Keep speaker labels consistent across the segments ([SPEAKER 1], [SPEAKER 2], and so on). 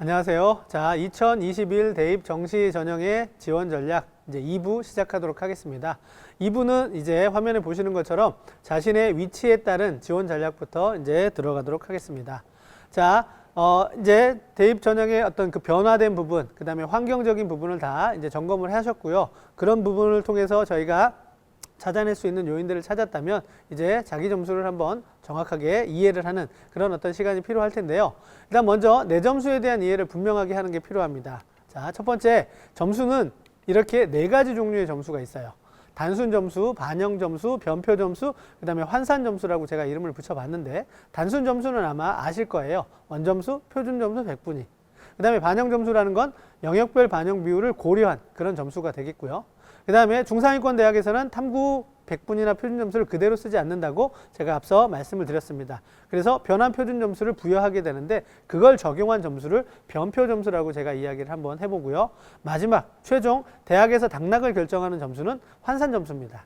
[SPEAKER 1] 안녕하세요. 자, 2021 대입 정시 전형의 지원 전략 이제 2부 시작하도록 하겠습니다. 2부는 이제 화면에 보시는 것처럼 자신의 위치에 따른 지원 전략부터 이제 들어가도록 하겠습니다. 자, 이제 대입 전형의 어떤 그 변화된 부분, 그 다음에 환경적인 부분을 다 이제 점검을 하셨고요. 그런 부분을 통해서 저희가 찾아낼 수 있는 요인들을 찾았다면 이제 자기 점수를 한번 정확하게 이해를 하는 그런 어떤 시간이 필요할 텐데요. 일단 먼저 내 점수에 대한 이해를 분명하게 하는 게 필요합니다. 자, 첫 번째, 점수는 이렇게 네 가지 종류의 점수가 있어요. 단순 점수, 반영 점수, 변표 점수, 그 다음에 환산 점수라고 제가 이름을 붙여봤는데, 단순 점수는 아마 아실 거예요. 원점수, 표준 점수 100분위. 그 다음에 반영 점수라는 건 영역별 반영 비율을 고려한 그런 점수가 되겠고요. 그 다음에 중상위권 대학에서는 탐구 100분이나 표준 점수를 그대로 쓰지 않는다고 제가 앞서 말씀을 드렸습니다. 그래서 변환 표준 점수를 부여하게 되는데 그걸 적용한 점수를 변표 점수라고 제가 이야기를 한번 해보고요. 마지막 최종 대학에서 당락을 결정하는 점수는 환산 점수입니다.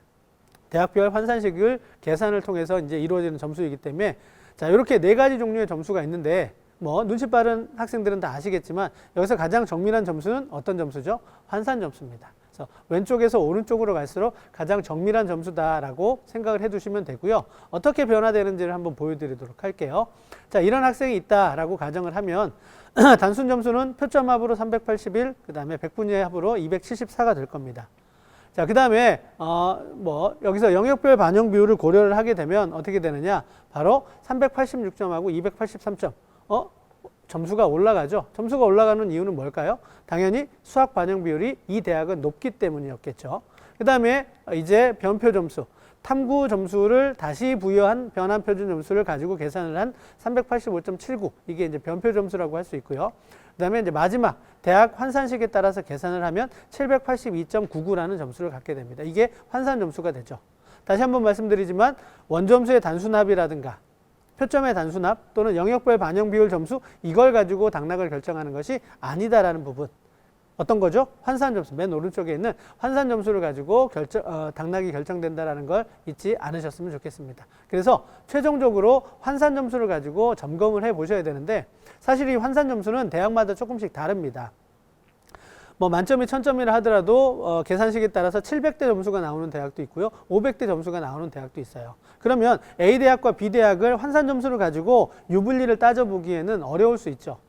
[SPEAKER 1] 대학별 환산식을 계산을 통해서 이제 이루어지는 점수이기 때문에 자, 이렇게 네 가지 종류의 점수가 있는데 뭐 눈치 빠른 학생들은 다 아시겠지만 여기서 가장 정밀한 점수는 어떤 점수죠? 환산 점수입니다. 그래서 왼쪽에서 오른쪽으로 갈수록 가장 정밀한 점수다라고 생각을 해두시면 되고요. 어떻게 변화되는지를 한번 보여드리도록 할게요. 자, 이런 학생이 있다라고 가정을 하면 단순 점수는 표점 합으로 381, 그 다음에 100분위의 합으로 274가 될 겁니다. 자, 그 다음에 여기서 영역별 반영 비율을 고려를 하게 되면 어떻게 되느냐? 바로 386점하고 283점. 점수가 올라가죠. 점수가 올라가는 이유는 뭘까요? 당연히 수학 반영 비율이 이 대학은 높기 때문이었겠죠. 그 다음에 이제 변표 점수, 탐구 점수를 다시 부여한 변환 표준 점수를 가지고 계산을 한 385.79. 이게 이제 변표 점수라고 할 수 있고요. 그 다음에 이제 마지막 대학 환산식에 따라서 계산을 하면 782.99라는 점수를 갖게 됩니다. 이게 환산 점수가 되죠. 다시 한번 말씀드리지만 원점수의 단순합이라든가 표점의 단순합 또는 영역별 반영 비율 점수 이걸 가지고 당락을 결정하는 것이 아니다라는 부분. 어떤 거죠? 환산 점수. 맨 오른쪽에 있는 환산 점수를 가지고 당락이 결정된다라는 걸 잊지 않으셨으면 좋겠습니다. 그래서 최종적으로 환산 점수를 가지고 점검을 해 보셔야 되는데 사실 이 환산 점수는 대학마다 조금씩 다릅니다. 뭐 만점이 1000점이라 하더라도 계산식에 따라서 700대 점수가 나오는 대학도 있고요. 500대 점수가 나오는 대학도 있어요. 그러면 A대학과 B대학을 환산 점수를 가지고 유불리를 따져보기에는 어려울 수 있죠.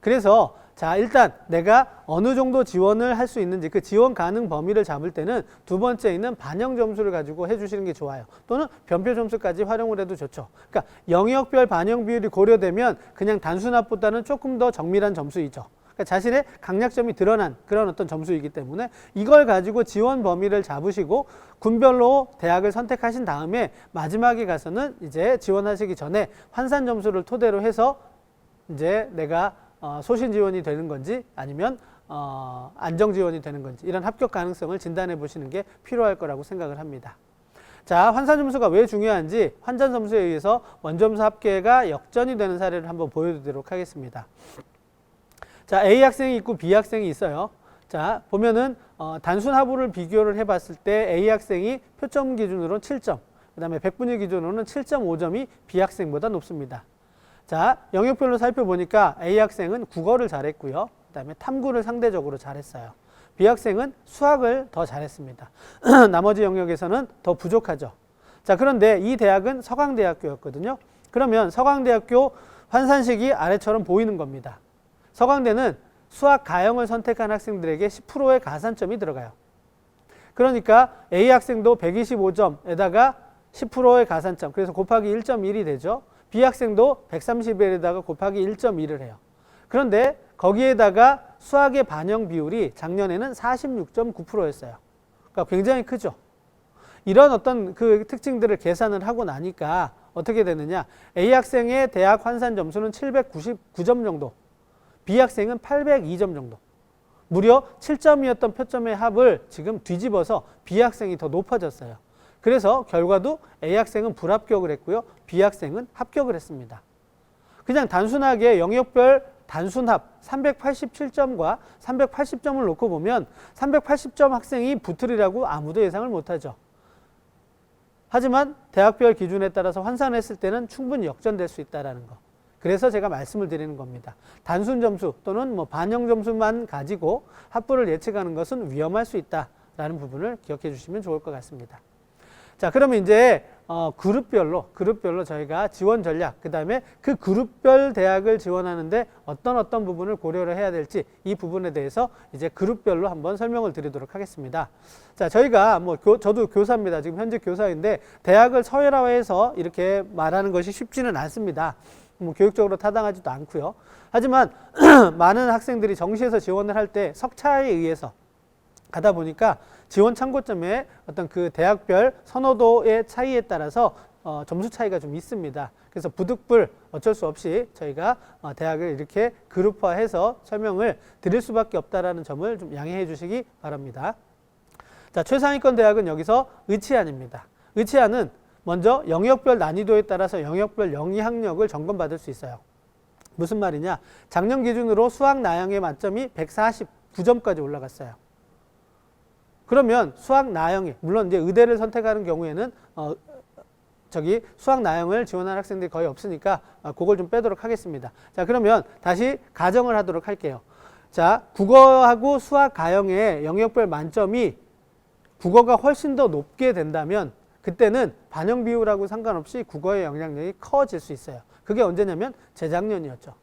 [SPEAKER 1] 그래서 자, 일단 내가 어느 정도 지원을 할 수 있는지 그 지원 가능 범위를 잡을 때는 두 번째 있는 반영 점수를 가지고 해주시는 게 좋아요. 또는 변표 점수까지 활용을 해도 좋죠. 그러니까 영역별 반영 비율이 고려되면 그냥 단순합보다는 조금 더 정밀한 점수이죠. 그러니까 자신의 강약점이 드러난 그런 어떤 점수이기 때문에 이걸 가지고 지원 범위를 잡으시고 군별로 대학을 선택하신 다음에 마지막에 가서는 이제 지원하시기 전에 환산 점수를 토대로 해서 이제 내가 소신 지원이 되는 건지 아니면 안정 지원이 되는 건지 이런 합격 가능성을 진단해 보시는 게 필요할 거라고 생각을 합니다. 자, 환산 점수가 왜 중요한지 환산 점수에 의해서 원점수 합계가 역전이 되는 사례를 한번 보여드리도록 하겠습니다. 자, A 학생이 있고 B 학생이 있어요. 자, 보면은 단순 하부를 비교를 해봤을 때 A 학생이 표점 기준으로 7점, 그 다음에 100분위 기준으로는 7.5점이 B 학생보다 높습니다. 자, 영역별로 살펴보니까 A 학생은 국어를 잘했고요. 그 다음에 탐구를 상대적으로 잘했어요. B 학생은 수학을 더 잘했습니다. 나머지 영역에서는 더 부족하죠. 자, 그런데 이 대학은 서강대학교였거든요. 그러면 서강대학교 환산식이 아래처럼 보이는 겁니다. 서강대는 수학 가형을 선택한 학생들에게 10%의 가산점이 들어가요. 그러니까 A 학생도 125점에다가 10%의 가산점, 그래서 곱하기 1.1이 되죠. B 학생도 130에다가 곱하기 1.1을 해요. 그런데 거기에다가 수학의 반영 비율이 작년에는 46.9%였어요. 그러니까 굉장히 크죠. 이런 어떤 그 특징들을 계산을 하고 나니까 어떻게 되느냐. A 학생의 대학 환산 점수는 799점 정도. B 학생은 802점 정도. 무려 7점이었던 표점의 합을 지금 뒤집어서 B 학생이 더 높아졌어요. 그래서 결과도 A 학생은 불합격을 했고요. B 학생은 합격을 했습니다. 그냥 단순하게 영역별 단순합 387점과 380점을 놓고 보면 380점 학생이 붙으리라고 아무도 예상을 못하죠. 하지만 대학별 기준에 따라서 환산했을 때는 충분히 역전될 수 있다는 거. 그래서 제가 말씀을 드리는 겁니다. 단순 점수 또는 뭐 반영 점수만 가지고 합부를 예측하는 것은 위험할 수 있다라는 부분을 기억해 주시면 좋을 것 같습니다. 자, 그러면 이제 그룹별로 저희가 지원 전략, 그 다음에 그 그룹별 대학을 지원하는데 어떤 부분을 고려를 해야 될지 이 부분에 대해서 이제 그룹별로 한번 설명을 드리도록 하겠습니다. 자, 저희가 저도 교사입니다. 지금 현직 교사인데 대학을 서열화해서 이렇게 말하는 것이 쉽지는 않습니다. 교육적으로 타당하지도 않고요. 하지만 많은 학생들이 정시에서 지원을 할 때 석차에 의해서 가다 보니까 지원 참고점의 어떤 그 대학별 선호도의 차이에 따라서 점수 차이가 좀 있습니다. 그래서 부득불 어쩔 수 없이 저희가 대학을 이렇게 그룹화해서 설명을 드릴 수밖에 없다라는 점을 좀 양해해 주시기 바랍니다. 자, 최상위권 대학은 여기서 의치안입니다. 의치안은 먼저 영역별 난이도에 따라서 영역별 영희학력을 점검받을 수 있어요. 무슨 말이냐? 작년 기준으로 수학 나형의 만점이 149점까지 올라갔어요. 그러면 수학 나형이, 물론 이제 의대를 선택하는 경우에는 수학 나형을 지원하는 학생들이 거의 없으니까 그걸 좀 빼도록 하겠습니다. 자, 그러면 다시 가정을 하도록 할게요. 자, 국어하고 수학 가형의 영역별 만점이 국어가 훨씬 더 높게 된다면 그때는 반영 비율하고 상관없이 국어의 영향력이 커질 수 있어요. 그게 언제냐면 재작년이었죠.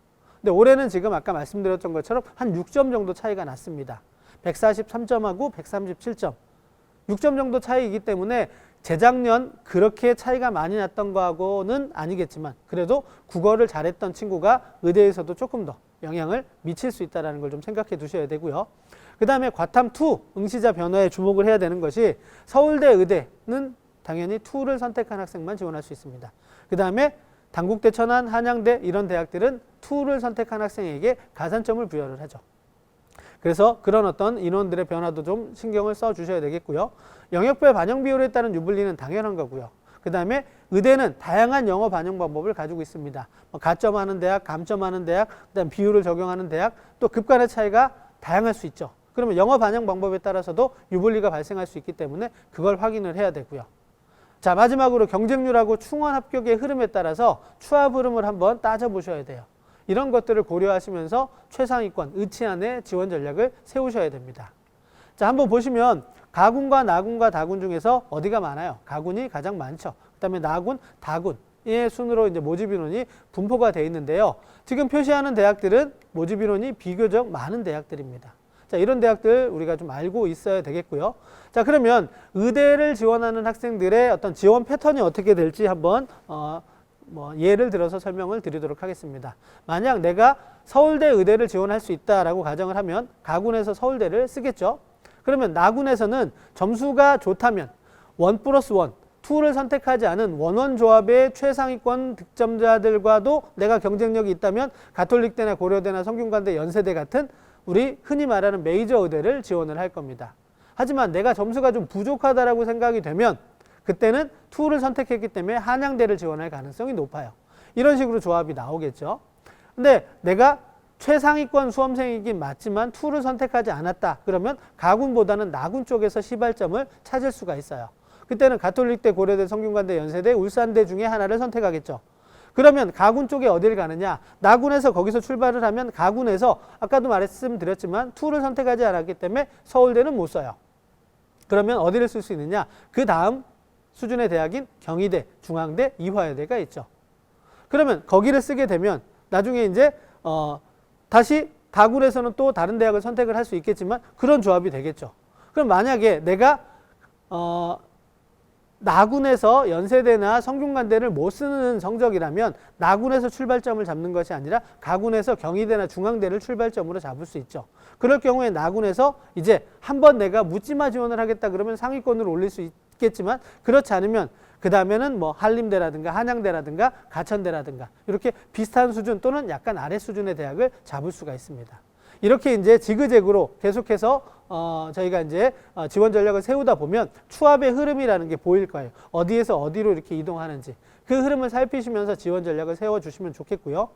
[SPEAKER 1] 근데 올해는 지금 아까 말씀드렸던 것처럼 한 6점 정도 차이가 났습니다. 143점하고 137점. 6점 정도 차이이기 때문에 재작년 그렇게 차이가 많이 났던 거하고는 아니겠지만 그래도 국어를 잘했던 친구가 의대에서도 조금 더 영향을 미칠 수 있다는 걸 좀 생각해 두셔야 되고요. 그 다음에 과탐2 응시자 변화에 주목을 해야 되는 것이 서울대 의대는 당연히 2를 선택한 학생만 지원할 수 있습니다. 그 다음에 단국대, 천안, 한양대 이런 대학들은 2를 선택한 학생에게 가산점을 부여를 하죠. 그래서 그런 어떤 인원들의 변화도 좀 신경을 써 주셔야 되겠고요. 영역별 반영 비율에 따른 유불리는 당연한 거고요. 그 다음에 의대는 다양한 영어 반영 방법을 가지고 있습니다. 가점하는 대학, 감점하는 대학, 그다음 비율을 적용하는 대학, 또 급간의 차이가 다양할 수 있죠. 그러면 영어 반영 방법에 따라서도 유불리가 발생할 수 있기 때문에 그걸 확인을 해야 되고요. 자, 마지막으로 경쟁률하고 충원 합격의 흐름에 따라서 추합 흐름을 한번 따져보셔야 돼요. 이런 것들을 고려하시면서 최상위권, 의치안의 지원 전략을 세우셔야 됩니다. 자, 한번 보시면 가군과 나군과 다군 중에서 어디가 많아요? 가군이 가장 많죠. 그 다음에 나군, 다군의 순으로 이제 모집 인원이 분포가 되어 있는데요. 지금 표시하는 대학들은 모집 인원이 비교적 많은 대학들입니다. 자, 이런 대학들 우리가 좀 알고 있어야 되겠고요. 자, 그러면 의대를 지원하는 학생들의 어떤 지원 패턴이 어떻게 될지 한번 예를 들어서 설명을 드리도록 하겠습니다. 만약 내가 서울대 의대를 지원할 수 있다라고 가정을 하면 가군에서 서울대를 쓰겠죠. 그러면 나군에서는 점수가 좋다면 1+1, 2를 선택하지 않은 원원 조합의 최상위권 득점자들과도 내가 경쟁력이 있다면 가톨릭대나 고려대나 성균관대, 연세대 같은 우리 흔히 말하는 메이저 의대를 지원을 할 겁니다. 하지만 내가 점수가 좀 부족하다라고 생각이 되면 그때는 2를 선택했기 때문에 한양대를 지원할 가능성이 높아요. 이런 식으로 조합이 나오겠죠. 근데 내가 최상위권 수험생이긴 맞지만 2를 선택하지 않았다. 그러면 가군보다는 나군 쪽에서 시발점을 찾을 수가 있어요. 그때는 가톨릭대, 고려대, 성균관대, 연세대, 울산대 중에 하나를 선택하겠죠. 그러면 가군 쪽에 어디를 가느냐? 나군에서 거기서 출발을 하면 가군에서 아까도 말씀드렸지만 2를 선택하지 않았기 때문에 서울대는 못 써요. 그러면 어디를 쓸 수 있느냐? 그 다음 수준의 대학인 경희대, 중앙대, 이화여대가 있죠. 그러면 거기를 쓰게 되면 나중에 이제 다시 다군에서는 또 다른 대학을 선택을 할 수 있겠지만 그런 조합이 되겠죠. 그럼 만약에 내가 나군에서 연세대나 성균관대를 못 쓰는 성적이라면 나군에서 출발점을 잡는 것이 아니라 가군에서 경희대나 중앙대를 출발점으로 잡을 수 있죠. 그럴 경우에 나군에서 이제 한번 내가 묻지마 지원을 하겠다 그러면 상위권으로 올릴 수 있겠지만 그렇지 않으면 그 다음에는 뭐 한림대라든가 한양대라든가 가천대라든가 이렇게 비슷한 수준 또는 약간 아래 수준의 대학을 잡을 수가 있습니다. 이렇게 이제 지그재그로 계속해서 저희가 이제 지원 전략을 세우다 보면 추합의 흐름이라는 게 보일 거예요. 어디에서 어디로 이렇게 이동하는지 그 흐름을 살피시면서 지원 전략을 세워주시면 좋겠고요.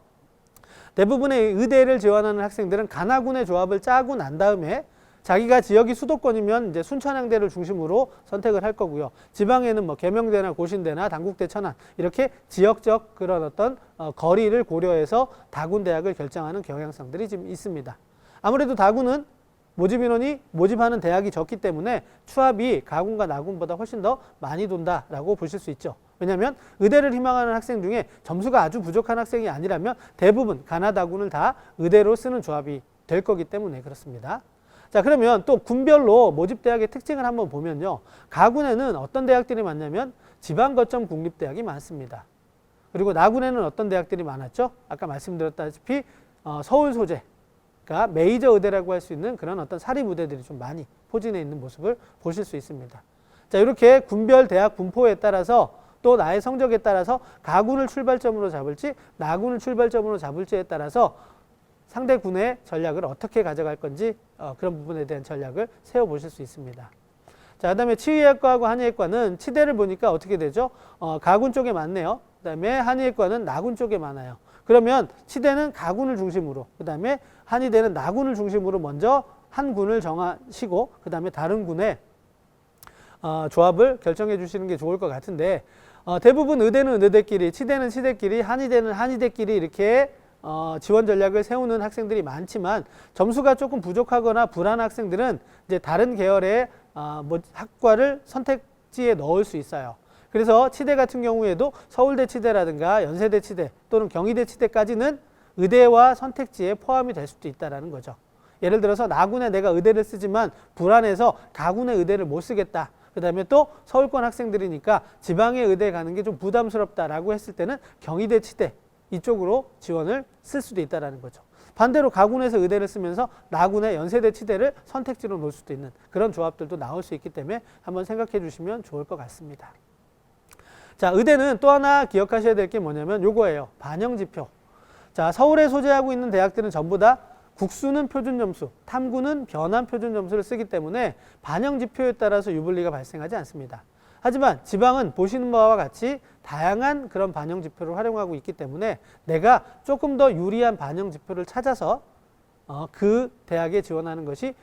[SPEAKER 1] 대부분의 의대를 지원하는 학생들은 가나군의 조합을 짜고 난 다음에 자기가 지역이 수도권이면 이제 순천향대를 중심으로 선택을 할 거고요. 지방에는 뭐 계명대나 고신대나 단국대, 천안 이렇게 지역적 그런 어떤 거리를 고려해서 다군 대학을 결정하는 경향성들이 좀 있습니다. 아무래도 다군은 모집 인원이 모집하는 대학이 적기 때문에 추합이 가군과 나군보다 훨씬 더 많이 돈다라고 보실 수 있죠. 왜냐하면 의대를 희망하는 학생 중에 점수가 아주 부족한 학생이 아니라면 대부분 가나다군을 다 의대로 쓰는 조합이 될 거기 때문에 그렇습니다. 자, 그러면 또 군별로 모집대학의 특징을 한번 보면요. 가군에는 어떤 대학들이 많냐면 지방거점 국립대학이 많습니다. 그리고 나군에는 어떤 대학들이 많았죠? 아까 말씀드렸다시피 서울 소재, 그러니까 메이저 의대라고 할 수 있는 그런 어떤 사립의대들이 좀 많이 포진해 있는 모습을 보실 수 있습니다. 자, 이렇게 군별 대학 분포에 따라서 또 나의 성적에 따라서 가군을 출발점으로 잡을지 나군을 출발점으로 잡을지에 따라서 상대 군의 전략을 어떻게 가져갈 건지 그런 부분에 대한 전략을 세워보실 수 있습니다. 자, 그 다음에 치의학과하고 한의학과는 치대를 보니까 어떻게 되죠? 가군 쪽에 많네요. 그 다음에 한의학과는 나군 쪽에 많아요. 그러면 치대는 가군을 중심으로, 그 다음에 한의대는 나군을 중심으로 먼저 한 군을 정하시고 그 다음에 다른 군의 조합을 결정해 주시는 게 좋을 것 같은데 대부분 의대는 의대끼리, 치대는 치대끼리, 한의대는 한의대끼리 이렇게 지원 전략을 세우는 학생들이 많지만 점수가 조금 부족하거나 불안한 학생들은 이제 다른 계열의 학과를 선택지에 넣을 수 있어요. 그래서 치대 같은 경우에도 서울대 치대라든가 연세대 치대 또는 경희대 치대까지는 의대와 선택지에 포함이 될 수도 있다는 거죠. 예를 들어서 나군에 내가 의대를 쓰지만 불안해서 가군의 의대를 못 쓰겠다. 그 다음에 또 서울권 학생들이니까 지방의 의대에 가는 게 좀 부담스럽다라고 했을 때는 경희대 치대 이쪽으로 지원을 쓸 수도 있다는 거죠. 반대로 가군에서 의대를 쓰면서 나군의 연세대 치대를 선택지로 놓을 수도 있는 그런 조합들도 나올 수 있기 때문에 한번 생각해 주시면 좋을 것 같습니다. 자, 의대는 또 하나 기억하셔야 될 게 뭐냐면 요거예요. 반영지표. 자, 서울에 소재하고 있는 대학들은 전부 다 국수는 표준점수, 탐구는 변환 표준점수를 쓰기 때문에 반영지표에 따라서 유불리가 발생하지 않습니다. 하지만 지방은 보시는 바와 같이 다양한 그런 반영지표를 활용하고 있기 때문에 내가 조금 더 유리한 반영지표를 찾아서 그 대학에 지원하는 것이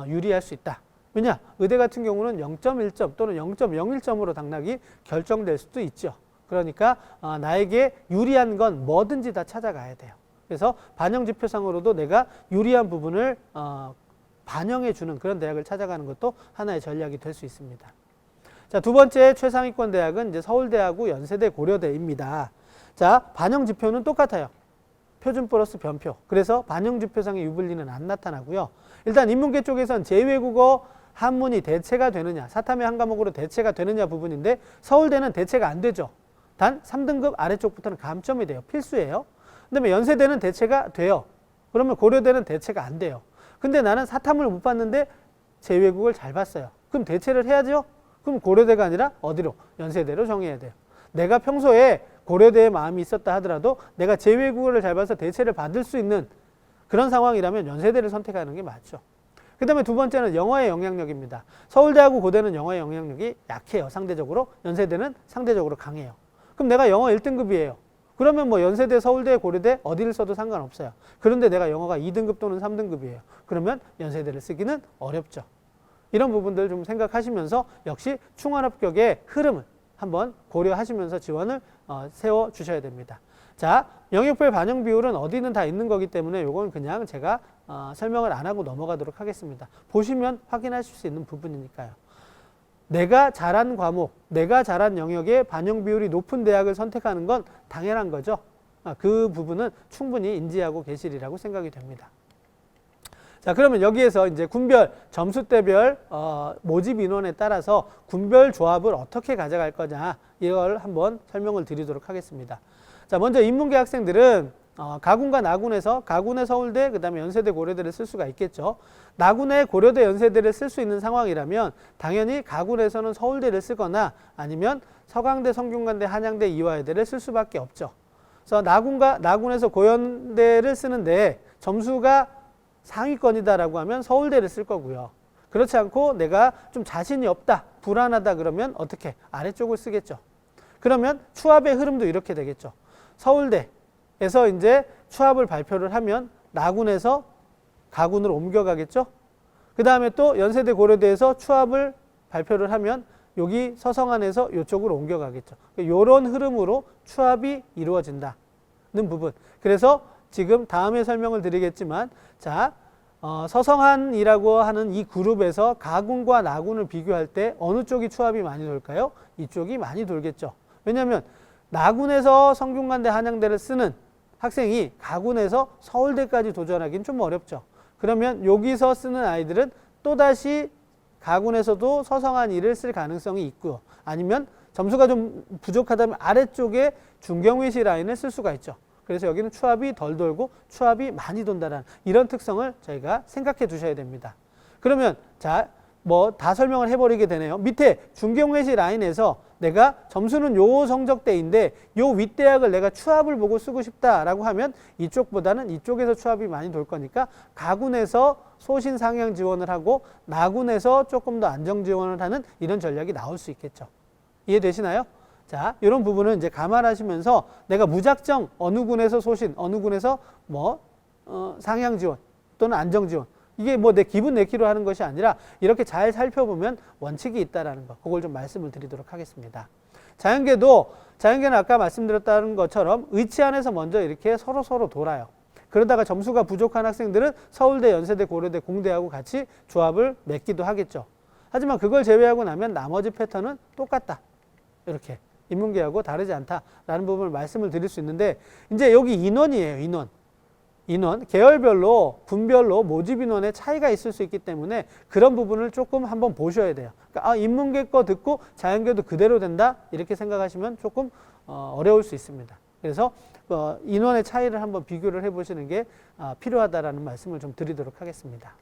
[SPEAKER 1] 유리할 수 있다. 왜냐? 의대 같은 경우는 0.1점 또는 0.01점으로 당락이 결정될 수도 있죠. 그러니까 나에게 유리한 건 뭐든지 다 찾아가야 돼요. 그래서 반영지표상으로도 내가 유리한 부분을 반영해 주는 그런 대학을 찾아가는 것도 하나의 전략이 될 수 있습니다. 자, 두 번째 최상위권 대학은 이제 서울대하고 연세대, 고려대입니다. 자, 반영지표는 똑같아요. 표준 플러스 변표. 그래서 반영지표상의 유불리는 안 나타나고요. 일단 인문계 쪽에선 제2외국어 한문이 대체가 되느냐, 사탐의 한 과목으로 대체가 되느냐 부분인데 서울대는 대체가 안 되죠. 단 3등급 아래쪽부터는 감점이 돼요. 필수예요. 그다음에 연세대는 대체가 돼요. 그러면 고려대는 대체가 안 돼요. 근데 나는 사탐을 못 봤는데 제2외국어를 잘 봤어요. 그럼 대체를 해야죠. 그럼 고려대가 아니라 어디로? 연세대로 정해야 돼요. 내가 평소에 고려대에 마음이 있었다 하더라도 내가 제2외국어를 잘 봐서 대체를 받을 수 있는 그런 상황이라면 연세대를 선택하는 게 맞죠. 그 다음에 두 번째는 영어의 영향력입니다. 서울대하고 고대는 영어의 영향력이 약해요. 상대적으로. 연세대는 상대적으로 강해요. 그럼 내가 영어 1등급이에요. 그러면 뭐 연세대, 서울대, 고려대 어디를 써도 상관없어요. 그런데 내가 영어가 2등급 또는 3등급이에요. 그러면 연세대를 쓰기는 어렵죠. 이런 부분들 좀 생각하시면서 역시 충원합격의 흐름을 한번 고려하시면서 지원을 세워주셔야 됩니다. 자, 영역별 반영 비율은 어디는 다 있는 거기 때문에 이건 그냥 제가 설명을 안 하고 넘어가도록 하겠습니다. 보시면 확인하실 수 있는 부분이니까요. 내가 잘한 과목, 내가 잘한 영역의 반영 비율이 높은 대학을 선택하는 건 당연한 거죠. 그 부분은 충분히 인지하고 계시리라고 생각이 됩니다. 자, 그러면 여기에서 이제 군별, 점수대별 모집 인원에 따라서 군별 조합을 어떻게 가져갈 거냐 이걸 한번 설명을 드리도록 하겠습니다. 자, 먼저 인문계 학생들은 가군과 나군에서 가군의 서울대, 그 다음에 연세대, 고려대를 쓸 수가 있겠죠. 나군의 고려대, 연세대를 쓸 수 있는 상황이라면 당연히 가군에서는 서울대를 쓰거나 아니면 서강대, 성균관대, 한양대, 이화여대를 쓸 수밖에 없죠. 그래서 나군에서 고연대를 쓰는데 점수가 상위권이다라고 하면 서울대를 쓸 거고요. 그렇지 않고 내가 좀 자신이 없다, 불안하다 그러면 어떻게? 아래쪽을 쓰겠죠. 그러면 추합의 흐름도 이렇게 되겠죠. 서울대에서 이제 추합을 발표를 하면 나군에서 가군으로 옮겨가겠죠. 그 다음에 또 연세대 고려대에서 추합을 발표를 하면 여기 서성안에서 이쪽으로 옮겨가겠죠. 이런 흐름으로 추합이 이루어진다는 부분. 그래서 지금 다음에 설명을 드리겠지만, 자, 서성안이라고 하는 이 그룹에서 가군과 나군을 비교할 때 어느 쪽이 추합이 많이 돌까요? 이쪽이 많이 돌겠죠. 왜냐하면 나군에서 성균관대, 한양대를 쓰는 학생이 가군에서 서울대까지 도전하기는 좀 어렵죠. 그러면 여기서 쓰는 아이들은 또다시 가군에서도 서성한 2를 쓸 가능성이 있고요. 아니면 점수가 좀 부족하다면 아래쪽에 중경외시 라인을 쓸 수가 있죠. 그래서 여기는 추합이 덜 돌고 추합이 많이 돈다는 이런 특성을 저희가 생각해 두셔야 됩니다. 그러면 자, 뭐 다 설명을 해버리게 되네요. 밑에 중경외시 라인에서 내가 점수는 요 성적대인데 요 윗대학을 내가 추합을 보고 쓰고 싶다라고 하면 이쪽보다는 이쪽에서 추합이 많이 돌 거니까 가군에서 소신 상향 지원을 하고 나군에서 조금 더 안정 지원을 하는 이런 전략이 나올 수 있겠죠. 이해되시나요? 자, 이런 부분은 이제 감안하시면서 내가 무작정 어느 군에서 소신, 어느 군에서 뭐 상향 지원 또는 안정 지원, 이게 뭐 내 기분 내키로 하는 것이 아니라 이렇게 잘 살펴보면 원칙이 있다라는 거, 그걸 좀 말씀을 드리도록 하겠습니다. 자연계는 아까 말씀드렸다는 것처럼 의치 안에서 먼저 이렇게 서로 돌아요. 그러다가 점수가 부족한 학생들은 서울대, 연세대, 고려대, 공대하고 같이 조합을 맺기도 하겠죠. 하지만 그걸 제외하고 나면 나머지 패턴은 똑같다. 이렇게 인문계하고 다르지 않다라는 부분을 말씀을 드릴 수 있는데, 이제 여기 인원이에요. 인원, 계열별로, 군별로 모집 인원의 차이가 있을 수 있기 때문에 그런 부분을 조금 한번 보셔야 돼요. 그러니까 인문계 거 듣고 자연계도 그대로 된다 이렇게 생각하시면 조금 어려울 수 있습니다. 그래서 인원의 차이를 한번 비교를 해보시는 게 필요하다라는 말씀을 좀 드리도록 하겠습니다.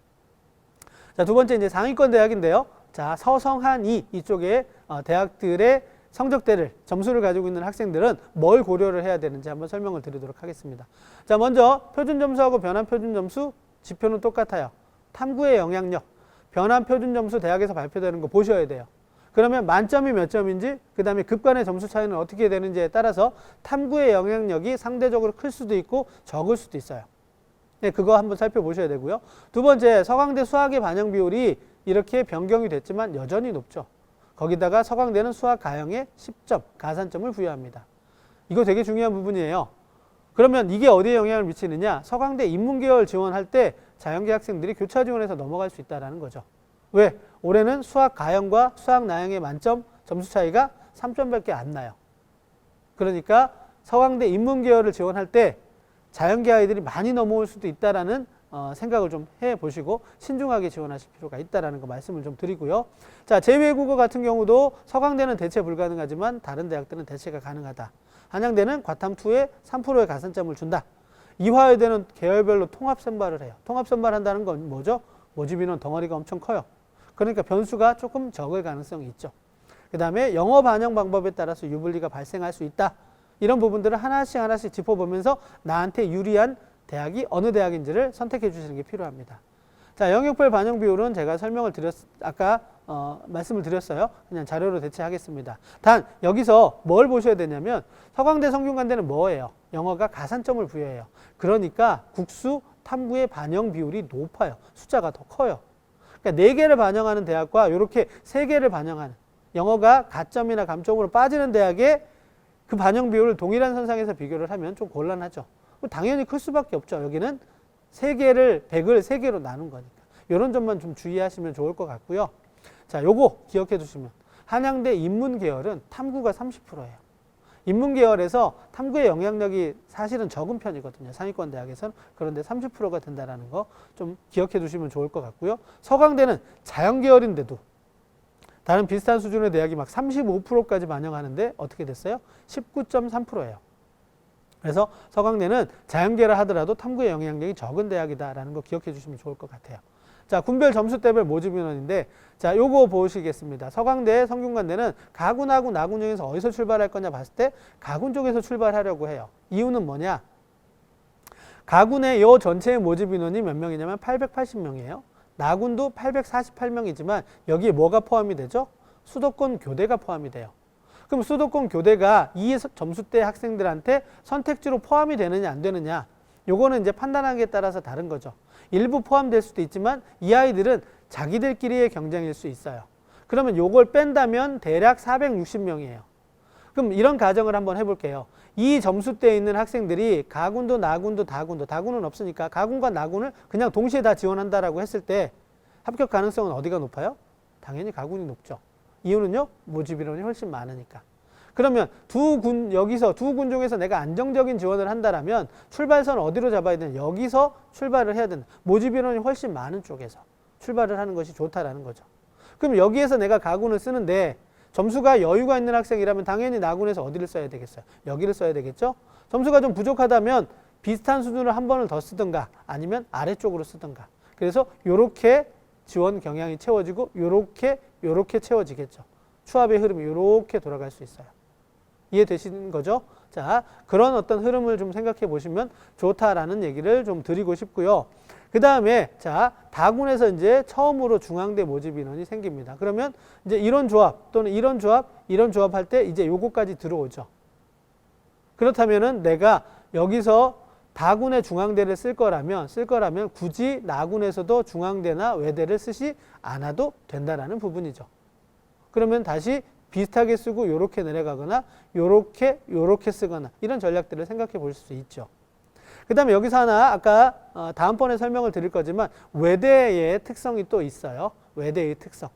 [SPEAKER 1] 자, 두 번째 이제 상위권 대학인데요. 자, 서성한이 이쪽에 대학들의 성적대를, 점수를 가지고 있는 학생들은 뭘 고려를 해야 되는지 한번 설명을 드리도록 하겠습니다. 자, 먼저 표준점수하고 변환표준점수 지표는 똑같아요. 탐구의 영향력, 변환표준점수 대학에서 발표되는 거 보셔야 돼요. 그러면 만점이 몇 점인지, 그 다음에 급간의 점수 차이는 어떻게 되는지에 따라서 탐구의 영향력이 상대적으로 클 수도 있고 적을 수도 있어요. 네, 그거 한번 살펴보셔야 되고요. 두 번째, 서강대 수학의 반영 비율이 이렇게 변경이 됐지만 여전히 높죠. 거기다가 서강대는 수학 가형에 10점, 가산점을 부여합니다. 이거 되게 중요한 부분이에요. 그러면 이게 어디에 영향을 미치느냐? 서강대 인문계열 지원할 때 자연계 학생들이 교차 지원해서 넘어갈 수 있다는 거죠. 왜? 올해는 수학 가형과 수학 나형의 만점 점수 차이가 3점밖에 안 나요. 그러니까 서강대 인문계열을 지원할 때 자연계 아이들이 많이 넘어올 수도 있다라는 생각을 좀 해보시고 신중하게 지원하실 필요가 있다는 거 말씀을 좀 드리고요. 자, 제외국어 같은 경우도 서강대는 대체 불가능하지만 다른 대학들은 대체가 가능하다. 한양대는 과탐2에 3%의 가산점을 준다. 이화여대는 계열별로 통합 선발을 해요. 통합 선발한다는 건 뭐죠? 모집 인원 덩어리가 엄청 커요. 그러니까 변수가 조금 적을 가능성이 있죠. 그 다음에 영어 반영 방법에 따라서 유불리가 발생할 수 있다. 이런 부분들을 하나씩 짚어보면서 나한테 유리한 대학이 어느 대학인지를 선택해 주시는 게 필요합니다. 자, 영역별 반영 비율은 제가 설명을 아까 말씀을 드렸어요. 그냥 자료로 대체하겠습니다. 단 여기서 뭘 보셔야 되냐면 서강대, 성균관대는 뭐예요? 영어가 가산점을 부여해요. 그러니까 국수, 탐구의 반영 비율이 높아요. 숫자가 더 커요. 그러니까 4개를 반영하는 대학과 이렇게 3개를 반영하는, 영어가 가점이나 감점으로 빠지는 대학의 그 반영 비율을 동일한 선상에서 비교를 하면 좀 곤란하죠. 당연히 클 수밖에 없죠. 여기는 100을 3개로 나눈 거니까. 이런 점만 좀 주의하시면 좋을 것 같고요. 자, 요거 기억해 두시면 한양대 인문계열은 탐구가 30%예요. 인문계열에서 탐구의 영향력이 사실은 적은 편이거든요. 상위권 대학에서는. 그런데 30%가 된다는 거 좀 기억해 두시면 좋을 것 같고요. 서강대는 자연계열인데도 다른 비슷한 수준의 대학이 막 35%까지 반영하는데 어떻게 됐어요? 19.3%예요. 그래서 서강대는 자연계를 하더라도 탐구의 영향력이 적은 대학이다라는 거 기억해 주시면 좋을 것 같아요. 자, 군별 점수대별 모집 인원인데, 자, 요거 보시겠습니다. 서강대, 성균관대는 가군하고 나군 중에서 어디서 출발할 거냐 봤을 때 가군 쪽에서 출발하려고 해요. 이유는 뭐냐? 가군의 요 전체의 모집 인원이 몇 명이냐면 880명이에요. 나군도 848명이지만 여기에 뭐가 포함이 되죠? 수도권 교대가 포함이 돼요. 그럼 수도권 교대가 이 점수대 학생들한테 선택지로 포함이 되느냐 안 되느냐, 요거는 이제 판단하기에 따라서 다른 거죠. 일부 포함될 수도 있지만 이 아이들은 자기들끼리의 경쟁일 수 있어요. 그러면 요걸 뺀다면 대략 460명이에요. 그럼 이런 가정을 한번 해볼게요. 이 점수대에 있는 학생들이 가군도 나군도 다군도, 다군은 없으니까 가군과 나군을 그냥 동시에 다 지원한다라고 했을 때 합격 가능성은 어디가 높아요? 당연히 가군이 높죠. 이유는요? 모집 인원이 훨씬 많으니까. 그러면 여기서 두 군 중에서 내가 안정적인 지원을 한다라면 출발선 어디로 잡아야 되냐? 여기서 출발을 해야 된다. 모집 인원이 훨씬 많은 쪽에서 출발을 하는 것이 좋다라는 거죠. 그럼 여기에서 내가 가군을 쓰는데 점수가 여유가 있는 학생이라면 당연히 나군에서 어디를 써야 되겠어요? 여기를 써야 되겠죠? 점수가 좀 부족하다면 비슷한 수준을 한 번을 더 쓰든가 아니면 아래쪽으로 쓰든가. 그래서 요렇게 지원 경향이 채워지고 요렇게 채워지겠죠. 추합의 흐름이 요렇게 돌아갈 수 있어요. 이해되시는 거죠? 자, 그런 어떤 흐름을 좀 생각해 보시면 좋다라는 얘기를 좀 드리고 싶고요. 그 다음에 자, 다군에서 이제 처음으로 중앙대 모집 인원이 생깁니다. 그러면 이제 이런 조합 또는 이런 조합 할 때 이제 요거까지 들어오죠. 그렇다면은 내가 여기서 다군의 중앙대를 쓸 거라면 굳이 나군에서도 중앙대나 외대를 쓰지 않아도 된다라는 부분이죠. 그러면 다시 비슷하게 쓰고 요렇게 내려가거나 요렇게 쓰거나 이런 전략들을 생각해 볼 수 있죠. 그 다음에 여기서 하나 아까 다음번에 설명을 드릴 거지만 외대의 특성이 또 있어요. 외대의 특성.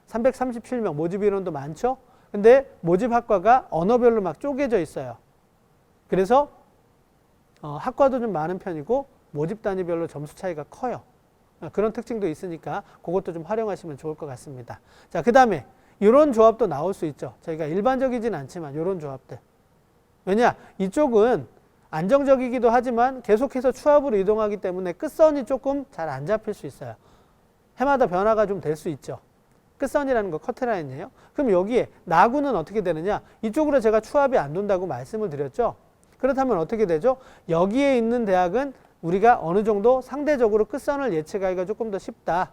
[SPEAKER 1] 337명 모집 인원도 많죠. 근데 모집학과가 언어별로 막 쪼개져 있어요. 그래서 학과도 좀 많은 편이고 모집 단위별로 점수 차이가 커요. 그런 특징도 있으니까 그것도 좀 활용하시면 좋을 것 같습니다. 자, 그 다음에 이런 조합도 나올 수 있죠. 저희가 일반적이진 않지만 이런 조합들. 왜냐? 이쪽은 안정적이기도 하지만 계속해서 추합으로 이동하기 때문에 끝선이 조금 잘 안 잡힐 수 있어요. 해마다 변화가 좀 될 수 있죠. 끝선이라는 거 커트라인이에요. 그럼 여기에 나군은 어떻게 되느냐? 이쪽으로 제가 추합이 안 돈다고 말씀을 드렸죠. 그렇다면 어떻게 되죠? 여기에 있는 대학은 우리가 어느 정도 상대적으로 끝선을 예측하기가 조금 더 쉽다.